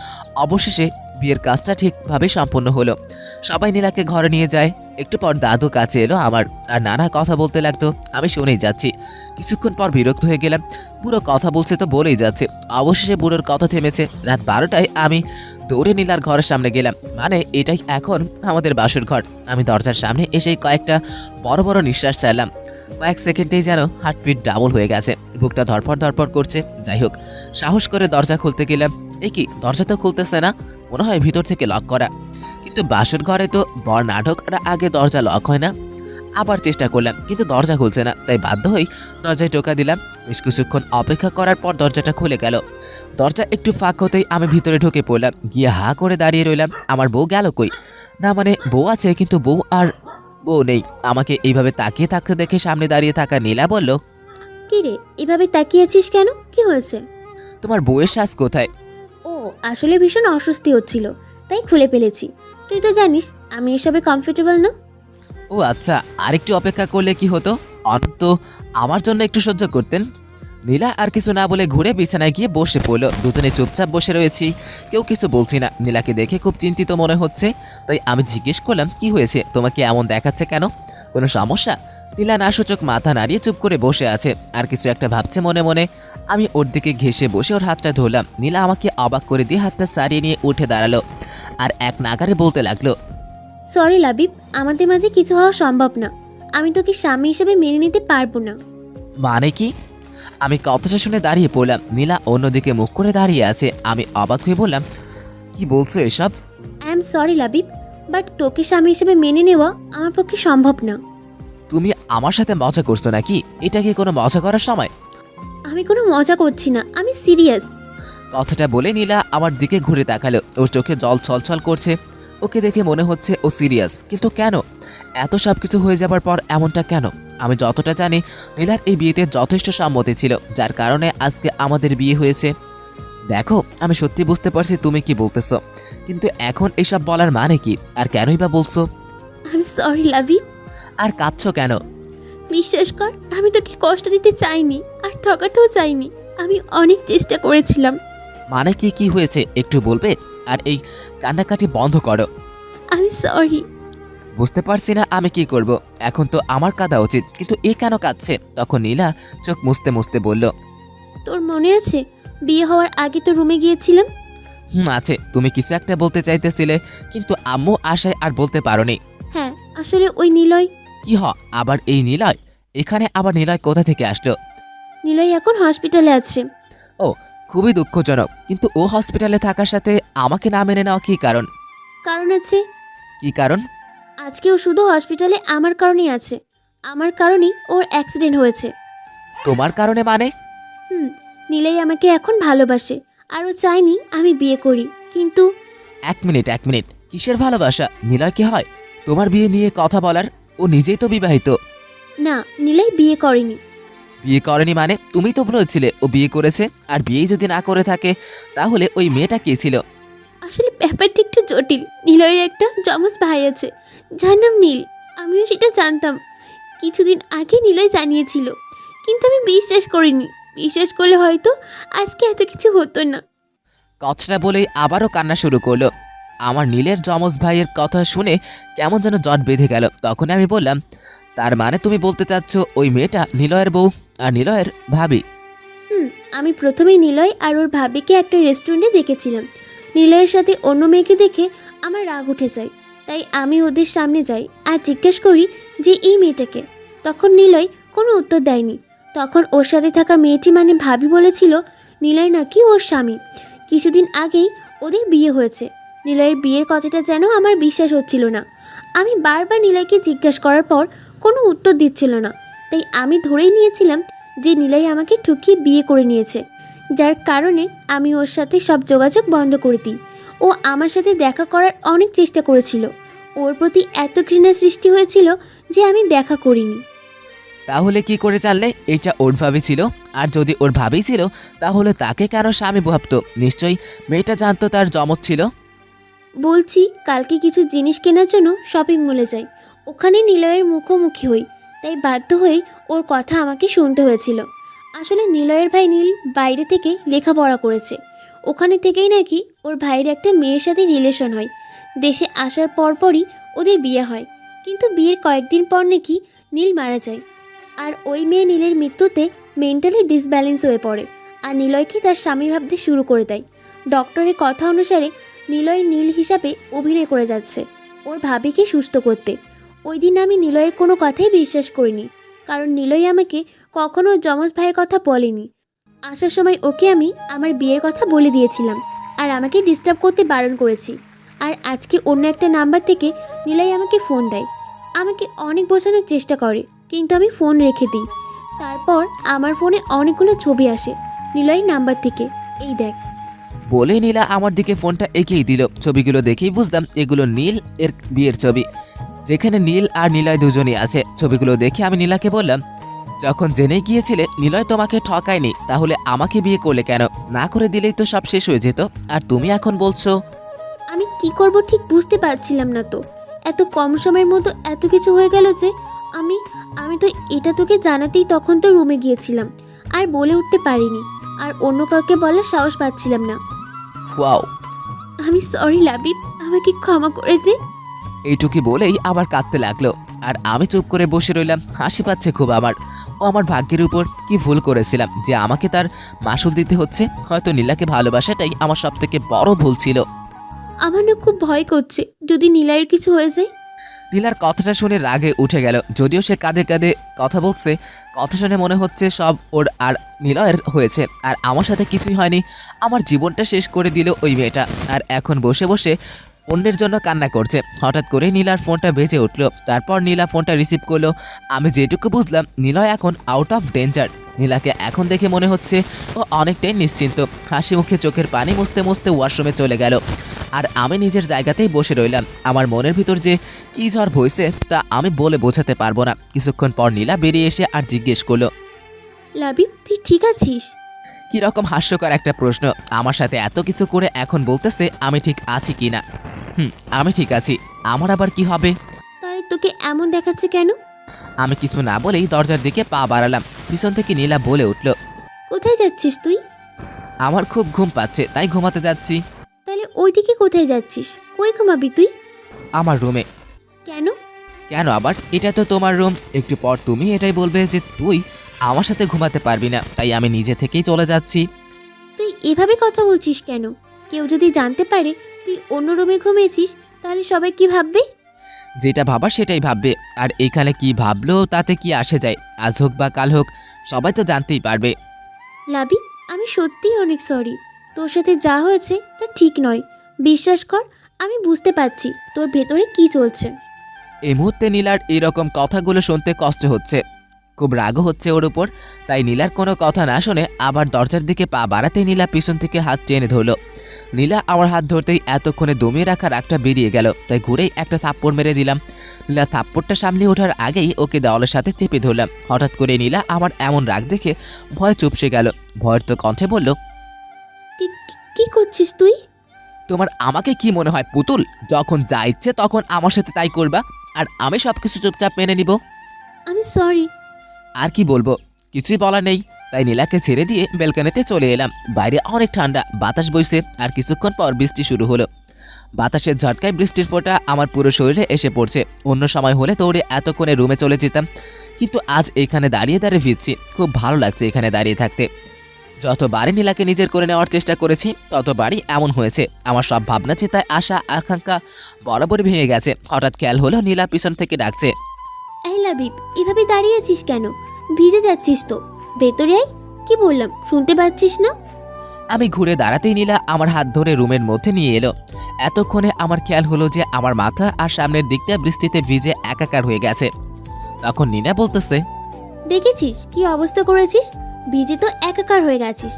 অবশেষে বিয়ের কাজটা ঠিকভাবে সম্পন্ন হলো। সবাই নীলাকে ঘরে নিয়ে যায়। একটু পর দাদু কাছে এলো আমার, আর নানা কথা বলতে লাগতো। আমি শুনেই যাচ্ছি। কিছুক্ষণ পর বিরক্ত হয়ে গেলাম। বুড়ো কথা বলছে তো বলেই যাচ্ছে। অবশেষে বুড়োর কথা থেমেছে। রাত 12টায় আমি দৌড়ে নীলার ঘরের সামনে গেলাম। মানে এটাই এখন আমাদের বাসর ঘর। আমি দরজার সামনে এসেই কয়েকটা বড় বড় নিঃশ্বাস চাইলাম। কয়েক সেকেন্ডেই যেন হার্টবিট ডাবল হয়ে গেছে। বুকটা ধরপড় ধরপড় করছে। যাই হোক, সাহস করে দরজা খুলতে গেলাম। এই কি, দরজা তো খুলতেছে না, মনে হয় ভিতর থেকে লক করা। কিন্তু বাসর ঘরে তো বর না ঢোকার আগে দরজা লক হয় না। আবার চেষ্টা করলাম, কিন্তু দরজা খুলছে না। তাই বাধ্য হয়ে দরজায় টোকা দিলাম। বেশ কিছুক্ষণ অপেক্ষা করার পর দরজাটা খুলে গেল। দরজা একটু ফাঁক হতেই আমি ভিতরে ঢুকে পড়লাম। গিয়ে হা করে দাঁড়িয়ে রইলাম। আমার বউ গেল কই? না মানে বউ আছে, কিন্তু বউ নেই। আমাকে এইভাবে তাকিয়ে থাকতে দেখে সামনে দাঁড়িয়ে থাকা নীলা বলল, কি রে, এভাবে তাকিয়েছিস কেন? কি হয়েছে? তোমার বউয়ের শ্বাস কোথায়? ও, আসলে ভীষণ অস্বস্তি হচ্ছিল, তাই খুলে ফেলেছি। তুই তো জানিস আমি এসবে কমফোর্টেবল না। ও আচ্ছা, আরেকটু অপেক্ষা করলে কি হতো? অন্তত আমার জন্য একটু সহ্য করতেন। নীলা আর কিছু না বলে ঘুরে বিছানায় গিয়ে বসে পড়ল। দুজনে চুপচাপ বসে রয়েছি, কেউ কিছু বলছি না। নীলাকে দেখে খুব চিন্তিত মনে হচ্ছে, তাই আমি জিজ্ঞেস করলাম, কি হয়েছে, তোমাকে এমন দেখাচ্ছে কেন? কোনো সমস্যা? নীলা না সূচক মাথা নাড়িয়ে চুপ করে বসে আছে, আর কিছু একটা ভাবছে মনে মনে। আমি ওর দিকে ঘেঁষে বসে ওর হাতটা ধরলাম। নীলা আমাকে অবাক করে দিয়ে হাতটা সারিয়ে নিয়ে উঠে দাঁড়ালো আর এক নাগারে বলতে লাগলো, সরি লাবিব, আমাদের মাঝে কিছু হওয়া সম্ভব না। আমি তোকে স্বামী হিসেবে মেনে নিতে পারবো না। মানে কি? আমি কথাটা শুনে দাঁড়িয়ে পড়লাম। নীলা অন্যদিকে মুখ করে দাঁড়িয়ে আছে। আমি অবাক হয়ে বললাম, কি বলছো এসব? I am sorry Labib, but তোকে স্বামী হিসেবে মেনে নেওয়া আমার পক্ষে সম্ভব না। তুমি আমার সাথে মজা করছো নাকি? এটা কি কোনো মজা করার সময়? আমি কোনো মজা করছি না, আমি সিরিয়াস। কথাটা বলে নীলা আমার দিকে ঘুরে তাকালো। ওর চোখে জল ছলছল করছে। ওকে দেখে মনে হচ্ছে ও সিরিয়াস, কিন্তু কেন? এত সব কিছু হয়ে যাবার পর এমনটা কেন? আমি যতটা জানি নীলার এই বিয়েতে যথেষ্ট সম্মতি ছিল, যার কারণে আজকে আমাদের বিয়ে হয়েছে। দেখো, আমি সত্যি বুঝতে পারছি তুমি কি বলতেছো, কিন্তু এখন এসব বলার মানে কি, আর কেনই বা বলছো? I am sorry Labib. আর কাঁদছো কেন? বিশ্বাস কর, আমি তোকে কষ্ট দিতে চাইনি, আর ঠকাতেও চাইনি। আমি অনেক চেষ্টা করেছিলাম। মানে কি, কি হয়েছে একটু বলবে? আর এই কান্নাকাটি বন্ধ করো। আমি সরি। বুঝতে পারছি না আমি কি করব। এখন তো আমার কাঁদা উচিত, কিন্তু এ কেন কাঁদছে? তখন নীলা চোখ মুছতে মুছতে বলল, তোর মনে আছে বিয়ে হওয়ার আগে তো রুমে গিয়েছিলাম? আছে। তুমি কিছু একটা বলতে চাইতেছিলে, কিন্তু আম্মু আশায় আর বলতে পারোনি। হ্যাঁ, আসলে ওই নিলয়। কি আবার এই নিলয়? এখানে আবার নিলয় কোথা থেকে আসলো? নিলয় এখন হসপিটালে আছে। ও, খুবই দুঃখজনক। কিন্তু ও হসপিটালে থাকার সাথে আমাকে না মেনে নেওয়া কি কারণ? কারণ আছে। কি কারণ? আজকেও শুধু হসপিটালে আমার কারণেই আছে। আমার কারণেই ওর অ্যাক্সিডেন্ট হয়েছে। তোমার কারণে মানে? নিলয় আমাকে এখন ভালোবাসে, আর ও চায়নি আমি বিয়ে করি। কিন্তু এক মিনিট, কিসের ভালোবাসা? নিলয় কি হয় তোমার বিয়ে নিয়ে কথা বলার? ও নিজেই তো বিবাহিত। না, নিলয় বিয়ে করেনি। বিয়ে করেনি মানে? তুমি তো বলেছিলে ও বিয়ে করেছে। আর বিয়েই যদি না করে থাকে তাহলে ওই মেয়েটা কে ছিল? আসলে ব্যাপারটা একটু জটিল। নিলয়ের একটা যমজ ভাই আছে, যার নাম নীল। আমিও সেটা জানতাম, কিছুদিন আগে নিলয় জানিয়েছিল, কিন্তু আমি বিশ্বাস করিনি। বিশ্বাস করলে হয়তো আজকে এত কিছু হতো না। কথাটা বলেই আবারও কান্না শুরু করলো। আমার নীলের যমজ ভাইয়ের কথা শুনে কেমন যেন জট বেঁধে গেল। তখন আমি বললাম, তার মানে তুমি বলতে চাচ্ছ ওই মেয়েটা নিলয়ের বউ আর নিলয়ের ভাবি? আমি প্রথমে নিলয় আর ওর ভাবিকে একটা রেস্টুরেন্টে দেখেছিলাম। নিলয়ের সাথে অন্য মেয়েকে দেখে আমার রাগ উঠে যায়, তাই আমি ওদের সামনে যাই আর জিজ্ঞেস করি যে এই মেয়েটাকে। তখন নিলয় কোনো উত্তর দেয়নি। তখন ওর সাথে থাকা মেয়েটি মানে ভাবি বলেছিল নিলয় নাকি ওর স্বামী। কিছুদিন আগেই ওদের বিয়ে হয়েছে। নিলয়ের বিয়ের কথাটা যেন আমার বিশ্বাস হচ্ছিল না। আমি বারবার নিলয়কে জিজ্ঞাসা করার পর কোনো উত্তর দিচ্ছিল না, তাই আমি ধরেই নিয়েছিলাম যে নিলয় আমাকে ঠকিয়ে বিয়ে করে নিয়েছে, যার কারণে আমি ওর সাথে সব যোগাযোগ বন্ধ করে দিই। ও আমার সাথে দেখা করার অনেক চেষ্টা করেছিল। ওর প্রতি এত ঘৃণা সৃষ্টি হয়েছিল যে আমি দেখা করিনি। তাহলে কি করে জানলে এটা ওর ভাবি ছিল? আর যদি ওর ভাবি ছিল তাহলে তাকে কেন স্বামী ভাবতো? নিশ্চয়ই মেয়েটা জানতো তার যমজ ছিল। বলছি, কালকে কিছু জিনিস কেনার জন্য শপিং মলে যাই। ওখানে নিলয়ের মুখোমুখি হই, তাই বাধ্য হয়ে ওর কথা আমাকে শুনতে হয়েছিল। আসলে নিলয়ের ভাই নীল বাইরে থেকে লেখাপড়া করেছে। ওখানে থেকেই নাকি ওর ভাইয়ের একটা মেয়ের সাথে রিলেশন হয়। দেশে আসার পরপরই ওদের বিয়ে হয়, কিন্তু বিয়ের কয়েকদিন পর নাকি নীল মারা যায়। আর ওই মেয়ে নীলের মৃত্যুতে মেন্টালি ডিসব্যালেন্স হয়ে পড়ে আর নিলয়কে তার স্বামী ভাবতে শুরু করে দেয়। ডক্টরের কথা অনুসারে নিলয় নীল হিসাবে অভিনয় করে যাচ্ছে ওর ভাবিকে সুস্থ করতে। ওই দিন আমি নিলয়ের কোনো কথাই বিশ্বাস করিনি, কারণ নিলয় আমাকে কখনো যমজ ভাইয়ের কথা বলেনি। আসার সময় ওকে আমি আমার বিয়ের কথা বলে দিয়েছিলাম আর আমাকে ডিস্টার্ব করতে বারণ করেছি। আর আজকে অন্য একটা নাম্বার থেকে নিলয় আমাকে ফোন দেয়। আমাকে অনেক বোঝানোর চেষ্টা করে, কিন্তু আমি ফোন রেখে দিই। তারপর আমার ফোনে অনেকগুলো ছবি আসে নিলয়ের নাম্বার থেকে। এই দেখ। বলে নীলা আমার দিকে ফোনটা এগিয়ে দিল। ছবিগুলো দেখেই বুঝলাম এগুলো নীল এর বিয়ের ছবি, যেখানে নীল আর নিলয় দুজনই আছে। ছবিগুলো দেখে আমি নীলাকে বললাম, যখন জেনে গিয়েছিলে নিলয় তোমাকে ঠকায়নি, তাহলে আমাকে বিয়ে করলে কেন? না করে দিলেই তো সব শেষ হয়ে যেত। আর তুমি এখন বলছো? আমি কি করব ঠিক বুঝতে পারছিলাম না তো। এত কম সময়ের মধ্যে এত কিছু হয়ে গেল যে আমি আমি তো এটা তোকে জানাতেই তখন তো রুমে গিয়েছিলাম, আর বলে উঠতে পারিনি, আর অন্য কাউকে বলার সাহস পাচ্ছিলাম না। ওয়াও! আমি সরি লাবিব, আমাকে ক্ষমা করে দে। এইটুকি বলেই আবার কাঁদতে লাগলো। আর আমি চুপ করে বসে রইলাম। হাসি পাচ্ছে খুব আমার। ও আমার ভাগ্যের উপর কি ভুল করেছিলাম যে আমাকে তার মাসুল দিতে হচ্ছে? হয়তো নীলাকে ভালোবাসাটাই আমার সব থেকে বড় ভুল ছিল। আমার না খুব ভয় করছে, যদি নিলয়ের কিছু হয়ে যায়। নীলার কথাটা শুনে রাগে উঠে গেল। যদিও সে কাঁধে কাঁধে কথা বলছে, কথা শুনে মনে হচ্ছে সব ওর আর নিলয়ের হয়েছে, আর আমার সাথে কিছুই হয়নি। আমার জীবনটা শেষ করে দিল ওই মেয়েটা, আর এখন বসে বসে অন্যের জন্য কান্না করছে। হঠাৎ করে নীলার ফোনটা বেজে উঠলো। তারপর নীলা ফোনটা রিসিভ করলো। আমি যেটুকু বুঝলাম নিলয় এখন আউট অফ ডেঞ্জার। নীলাকে এখন দেখে মনে হচ্ছে ও অনেকটাই নিশ্চিন্ত। হাসি মুখে চোখের পানি মুছতে মুছতে ওয়াশরুমে চলে গেল। আর আমি নিজের জায়গাতেই বসে রইলাম। আমার মনের ভিতর যে কী ঝড় বইছে তা আমি বলে বোঝাতে পারবো না। কিছুক্ষণ পর নীলা বেরিয়ে এসে আর জিজ্ঞেস করলো, লাবিব, তুই ঠিক আছিস? কীরকম হাস্যকর একটা প্রশ্ন! আমার সাথে এত কিছু করে এখন বলতেছে আমি ঠিক আছি কি না। আমি ঠিক আছি। আমার আবার কি হবে? তাহলে তোকে এমন দেখাচ্ছে কেন? আমি কিছু না বলেই দরজার দিকে পা বাড়ালাম। পিছন থেকে নীলা বলে উঠল, কোথায় যাচ্ছিস তুই? আমার খুব ঘুম পাচ্ছে, তাই ঘুমাতে যাচ্ছি। তাহলে ওইদিকে কোথায় যাচ্ছিস? কই ঘুমাবি তুই? আমার রুমে। কেন? কেন আবার? এটা তো তোমার রুম। একটু পর তুমি এটাই বলবে যে তুই আমার সাথে ঘুমাতে পারবি না, তাই আমি নিজে থেকেই চলে যাচ্ছি। তুই এভাবে কথা বলছিস কেন? কেউ যদি জানতে পারে তুই অন্য রুমে ঘুমিয়েছিস, তাহলে সবাই কি ভাববে? যেটা ভাবার সেটাই ভাববে। আর এখানে কি ভাবলো তাতে কি আসে যায়? আজ হোক বা কাল হোক, সবাই তো জানতেই পারবে। লাবি, আমি সত্যিই অনেক সরি। তোর সাথে যা হয়েছে তা ঠিক নয়। বিশ্বাস কর, আমি বুঝতে পারছি তোর ভেতরে কি চলছে। এই মুহূর্তে নীলার এরকম কথাগুলো শুনতে কষ্ট হচ্ছে। খুব রাগও হচ্ছে ওর উপর। তাই নীলার কোনো কথা না শুনে আবার দরজার দিকে পা বাড়াতেই নীলা পিছন থেকে হাত টেনে ধরলো। নীলা আমার হাত ধরতেই এতক্ষণে দমিয়ে রাখা রাগটা বেরিয়ে গেল, তাই ঘুরেই একটা থাপ্পড় মেরে দিলাম। নীলা থাপ্পড়টা সামলে ওঠার আগেই ওকে দেওয়ালের সাথে চেপে ধরলাম। হঠাৎ করে নীলা আমার এমন রাগ দেখে ভয় চুপসে গেল। ভয়ের তো কণ্ঠে বলল, কি করছিস তুই? তোমার আমাকে কি মনে হয় পুতুল? যখন যা ইচ্ছে তখন আমার সাথে তাই করবা, আর আমি সবকিছু চুপচাপ মেনে নিব। আমি সরি। আর কি বলবো, কিছুই বলার নেই। তাই নীলাকে ছেড়ে দিয়ে বেলকানিতে চলে এলাম। বাইরে অনেক ঠান্ডা, বাতাস বইছে, আর কিছুক্ষণ পর বৃষ্টি শুরু হলো। বাতাসের ঝটকায় বৃষ্টির ফোঁটা আমার পুরো শরীরে এসে পড়ছে। অন্য সময় হলে দৌড়ে এতক্ষণে রুমে চলে যেতাম, কিন্তু আজ এখানে দাঁড়িয়ে দাঁড়িয়ে ভিজছি। খুব ভালো লাগছে এখানে দাঁড়িয়ে থাকতে। যতবারই নীলাকে নিজের করে নেওয়ার চেষ্টা করেছি ততবারই এমন হয়েছে। আমার সব ভাবনা চিন্তায় আশা আকাঙ্ক্ষা বরাবরই ভেঙে গেছে। হঠাৎ খেয়াল হলো নীলা পিছন থেকে ডাকছে। এই লাবিব, এভাবে দাঁড়িয়ে আছিস কেন? ভিজে যাচ্ছিস তো, ভেতরে আয়। কি বললাম শুনতে পাচ্ছিস না? আমি ঘুরে দাঁড়াতেই নীলা আমার হাত ধরে রুমের মধ্যে নিয়ে এলো। এতক্ষণে আমার খেয়াল হলো যে আমার মাথা আর সামনের দিকটা বৃষ্টিতে ভিজে একাকার হয়ে গেছে। তখন নীলা বলতেছে, দেখেছিস কি অবস্থা করেছিস? ভিজে তো একাকার হয়ে গেছিস।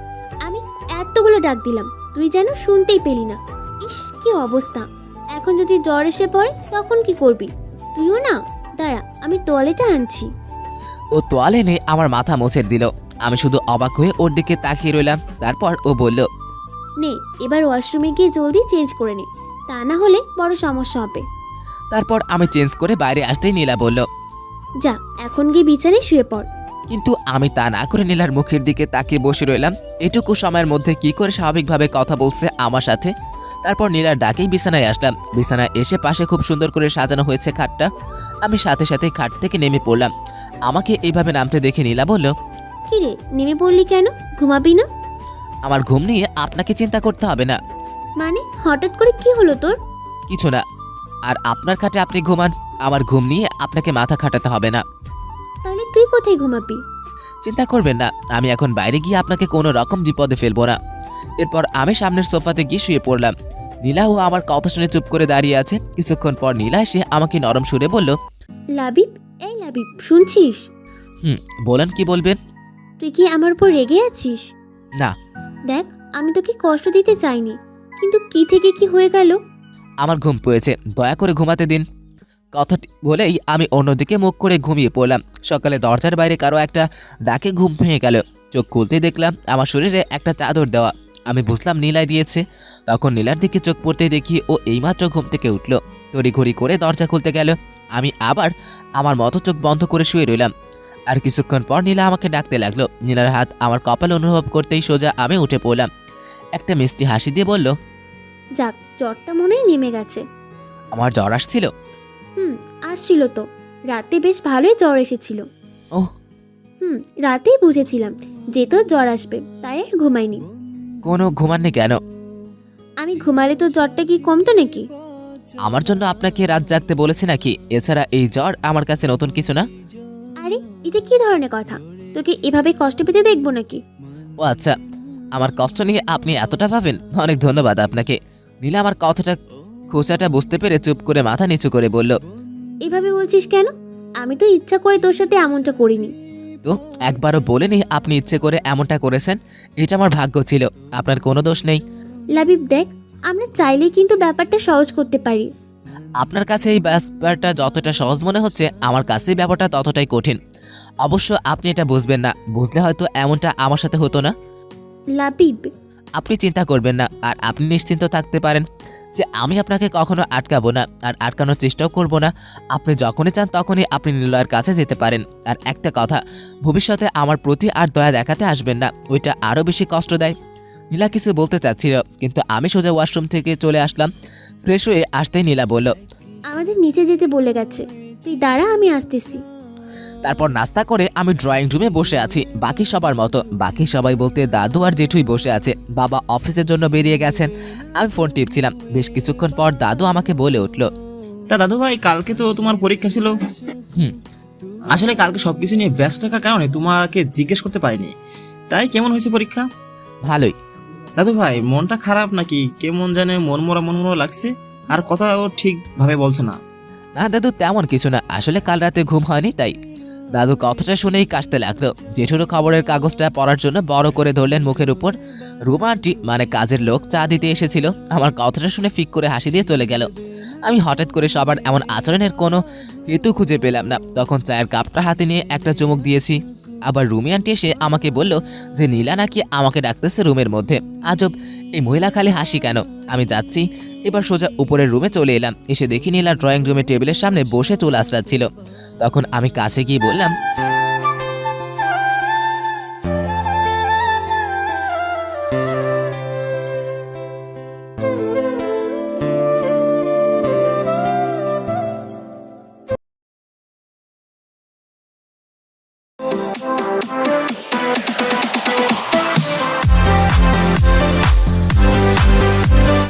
আমি এতগুলো ডাক দিলাম, তুই যেন শুনতেই পেলি না। ইস কি অবস্থা! এখন যদি জ্বর এসে পড়ে তখন কি করবি? তুইও না, দাঁড়া আমি তোয়ালেটা আনছি। ও তোয়ালে এনে আমার মাথা মোছের দিল। আমি শুধু অবাক হয়ে ওর দিকে তাকিয়ে রইলাম। তারপর ও বলল, নে এবার ওয়াশরুমে গিয়ে জলদি চেঞ্জ করে নে, তা না হলে বড় সমস্যা হবে। তারপর আমি চেঞ্জ করে বাইরে আসতেই নীলা বলল, যা এখন গিয়ে বিছানায় শুয়ে পড়। কিন্তু আমি তা না করে নীলার মুখের দিকে তাকিয়ে বসে রইলাম। এটুকু সময়ের মধ্যে কি করে স্বাভাবিকভাবে কথা বলছে আমার সাথে। তারপর নীলার ডাকেই বিছানায় আসলাম। বিছানায় এসে পাশে খুব সুন্দর করে সাজানো হয়েছে খাটটা। আমি সাথে সাথে খাট থেকে নেমে পড়লাম। আমাকে এইভাবে নামতে দেখে নীলা বলল, কি রে নেমে পড়লি কেন? ঘুমাবি না? আমার ঘুম নিয়ে আপনাকে চিন্তা করতে হবে না। মানে হঠাৎ করে কি হলো তোর? কিছু না। আর আপনার খাটে আপনি ঘুমান, আমার ঘুম নিয়ে আপনাকে মাথা খাটাতে হবে না। তাহলে তুই কোথায় ঘুমাবি? চিন্তা করবেন না, আমি এখন বাইরে গিয়ে আপনাকে কোনো রকম বিপদে ফেলবো না। এরপর আমি সামনের সোফাতে গিয়ে শুয়ে পড়লাম। নীলাও আমার কথা শুনে চুপ করে দাঁড়িয়ে আছে। কিছুক্ষণ পর নীলা এসে আমাকে নরম সুরে বলল, লাবিব, এই লাবিব শুনছিস? বলেন কি বলবেন? তুই কি আমার উপর রেগে আছিস? না। দেখ আমি তোকে কষ্ট দিতে চাইনি, কিন্তু কি থেকে কি হয়ে গেল। আমার ঘুম পেয়েছে, দয়া করে ঘুমাতে দিন। কথাটি বলেই আমি অন্যদিকে মুখ করে ঘুমিয়ে পড়লাম। সকালে দরজার বাইরে কারো একটা ডাকে ঘুম ভেঙে গেল। চোখ খুলতেই দেখলাম আমার শরীরে একটা চাদর দেওয়া। আমি বুঝলাম নীলাই দিয়েছে। তখন নীলার দিকে চোখ পড়তেই দেখি ও এইমাত্র ঘুম থেকে উঠল। তড়িঘড়ি করে দরজা খুলতে গেল। আমি আবার আমার মতো চোখ বন্ধ করে শুয়ে রইলাম। আর কিছুক্ষণ পর নীলা আমাকে ডাকতে লাগলো। নীলার হাত আমার কপালে অনুভব করতেই সোজা আমি উঠে পড়লাম। একটা মিষ্টি হাসি দিয়ে বলল, যাক জ্বরটা মনে হয় নেমে গেছে। আমার জ্বর আসছিল? আসছিল তো, রাতে বেশ ভালোই জ্বর এসেছিল। ওহ। রাতেই বুঝেছিলাম যে তোর জ্বর আসবে, তাই আর ঘুমাইনি। কোনো ঘুমাননি কেন? আমি ঘুমালে তো জ্বরটা কি কমতো নাকি? আমার জন্য আপনাকে রাত জাগতে বলেছে নাকি? এছাড়া এই জ্বর আমার কাছে নতুন কিছু না। আরে এটা কি ধরনের কথা? তোকে এভাবে কষ্ট পেতে দেখবো নাকি? ও আচ্ছা, আমার কষ্ট নিয়ে আপনি এতটা ভাবেন? অনেক ধন্যবাদ আপনাকে। নীলা আমার কথাটা খোঁচাটা বুঝতে পেরে চুপ করে মাথা নিচু করে বলল, এভাবে বলছিস কেন? আমি তো ইচ্ছা করে তোর সাথে এমনটা করিনি। তো একবারও বলেনি আপনি ইচ্ছে করে এমনটা করেছেন। এটা আমার ভাগ্য ছিল, আপনার কোনো দোষ নেই। লাবিব দেখ, আমরা চাইলেই কিন্তু ব্যাপারটা সহজ করতে পারি। আপনার কাছে এই ব্যাপারটা যতটা সহজ মনে হচ্ছে, আমার কাছে ব্যাপারটা ততটাই কঠিন। অবশ্য আপনি এটা বুঝবেন না, বুঝলে হয়তো এমনটা আমার সাথে হতো না। লাবিব, আপনি চিন্তা করবেন না, আর আপনি নিশ্চিন্ত থাকতে পারেন যে আমি আপনাকে কখনো আটকাবো না, আর আটকানোর চেষ্টাও করব না। আপনি যখনই চান তখনই আপনি নিলয়ের কাছে যেতে পারেন। আর একটা কথা, ভবিষ্যতে আমার প্রতি আর দয়া দেখাতে আসবেন না, ওইটা আরও বেশি কষ্ট দেয়। নীলা কিছু বলতে চাচ্ছিল, কিন্তু আমি সোজা ওয়াশরুম থেকে চলে আসলাম। ফ্রেশ হয়ে আসতেই নীলা বলল, আমাদের নিচে যেতে বলে গেছে, তুই দাঁড়া আমি আসতেছি। তারপর নাস্তা করে আমি ড্রয়িং রুমে বসে আছি বাকি সবার মতো। বাকি সবাই বলতে দাদু আর জেঠুই বসে আছে, বাবা অফিসের জন্য বেরিয়ে গেছেন। আমি ফোন টিপছিলাম। বেশ কিছুক্ষণ পর দাদু আমাকে বলে উঠল, তা দাদু ভাই, কালকে তো তোমার পরীক্ষা ছিল। হুম। আসলে কালকে সবকিছু নিয়ে ব্যস্ত থাকার কারণে তোমাকে জিজ্ঞেস করতে পারিনি। তাই কেমন হয়েছে পরীক্ষা? ভালোই। দাদু ভাই, মনটা খারাপ নাকি? কেমন জানে মনমরা লাগছে, আর কথাও ঠিকভাবে বলছো না। না দাদু, তেমন কিছু না, আসলে কাল রাতে ঘুম হয়নি তাই। দাদু কথাটা শুনেই কাশতে লাগলো। জেঠুরও খবরের কাগজটা পড়ার জন্য বড় করে ধরলেন মুখের উপর। রুমা আন্টি মানে কাজের লোক চা দিতে এসেছিল, আমার কথাটা শুনে ফিক করে হাসি দিয়ে চলে গেল। আমি হঠাৎ করে সবার এমন আচরণের কোনো হেতু খুঁজে পেলাম না। তখন চায়ের কাপটা হাতে নিয়ে একটা চুমুক দিয়েছি। আবার রুমি আন্টি এসে আমাকে বলল যে নীলা নাকি আমাকে ডাকতেছে রুমের মধ্যে। আজব, এই মহিলা খালি হাসি কেন? আমি যাচ্ছি। এবার সোজা উপরের রুমে চলে এলাম। এসে দেখি নীলা ড্রয়িং রুমে টেবিলের সামনে বসে চুল আঁচড়াচ্ছিল। তখন আমি কাছে গিয়ে বললাম,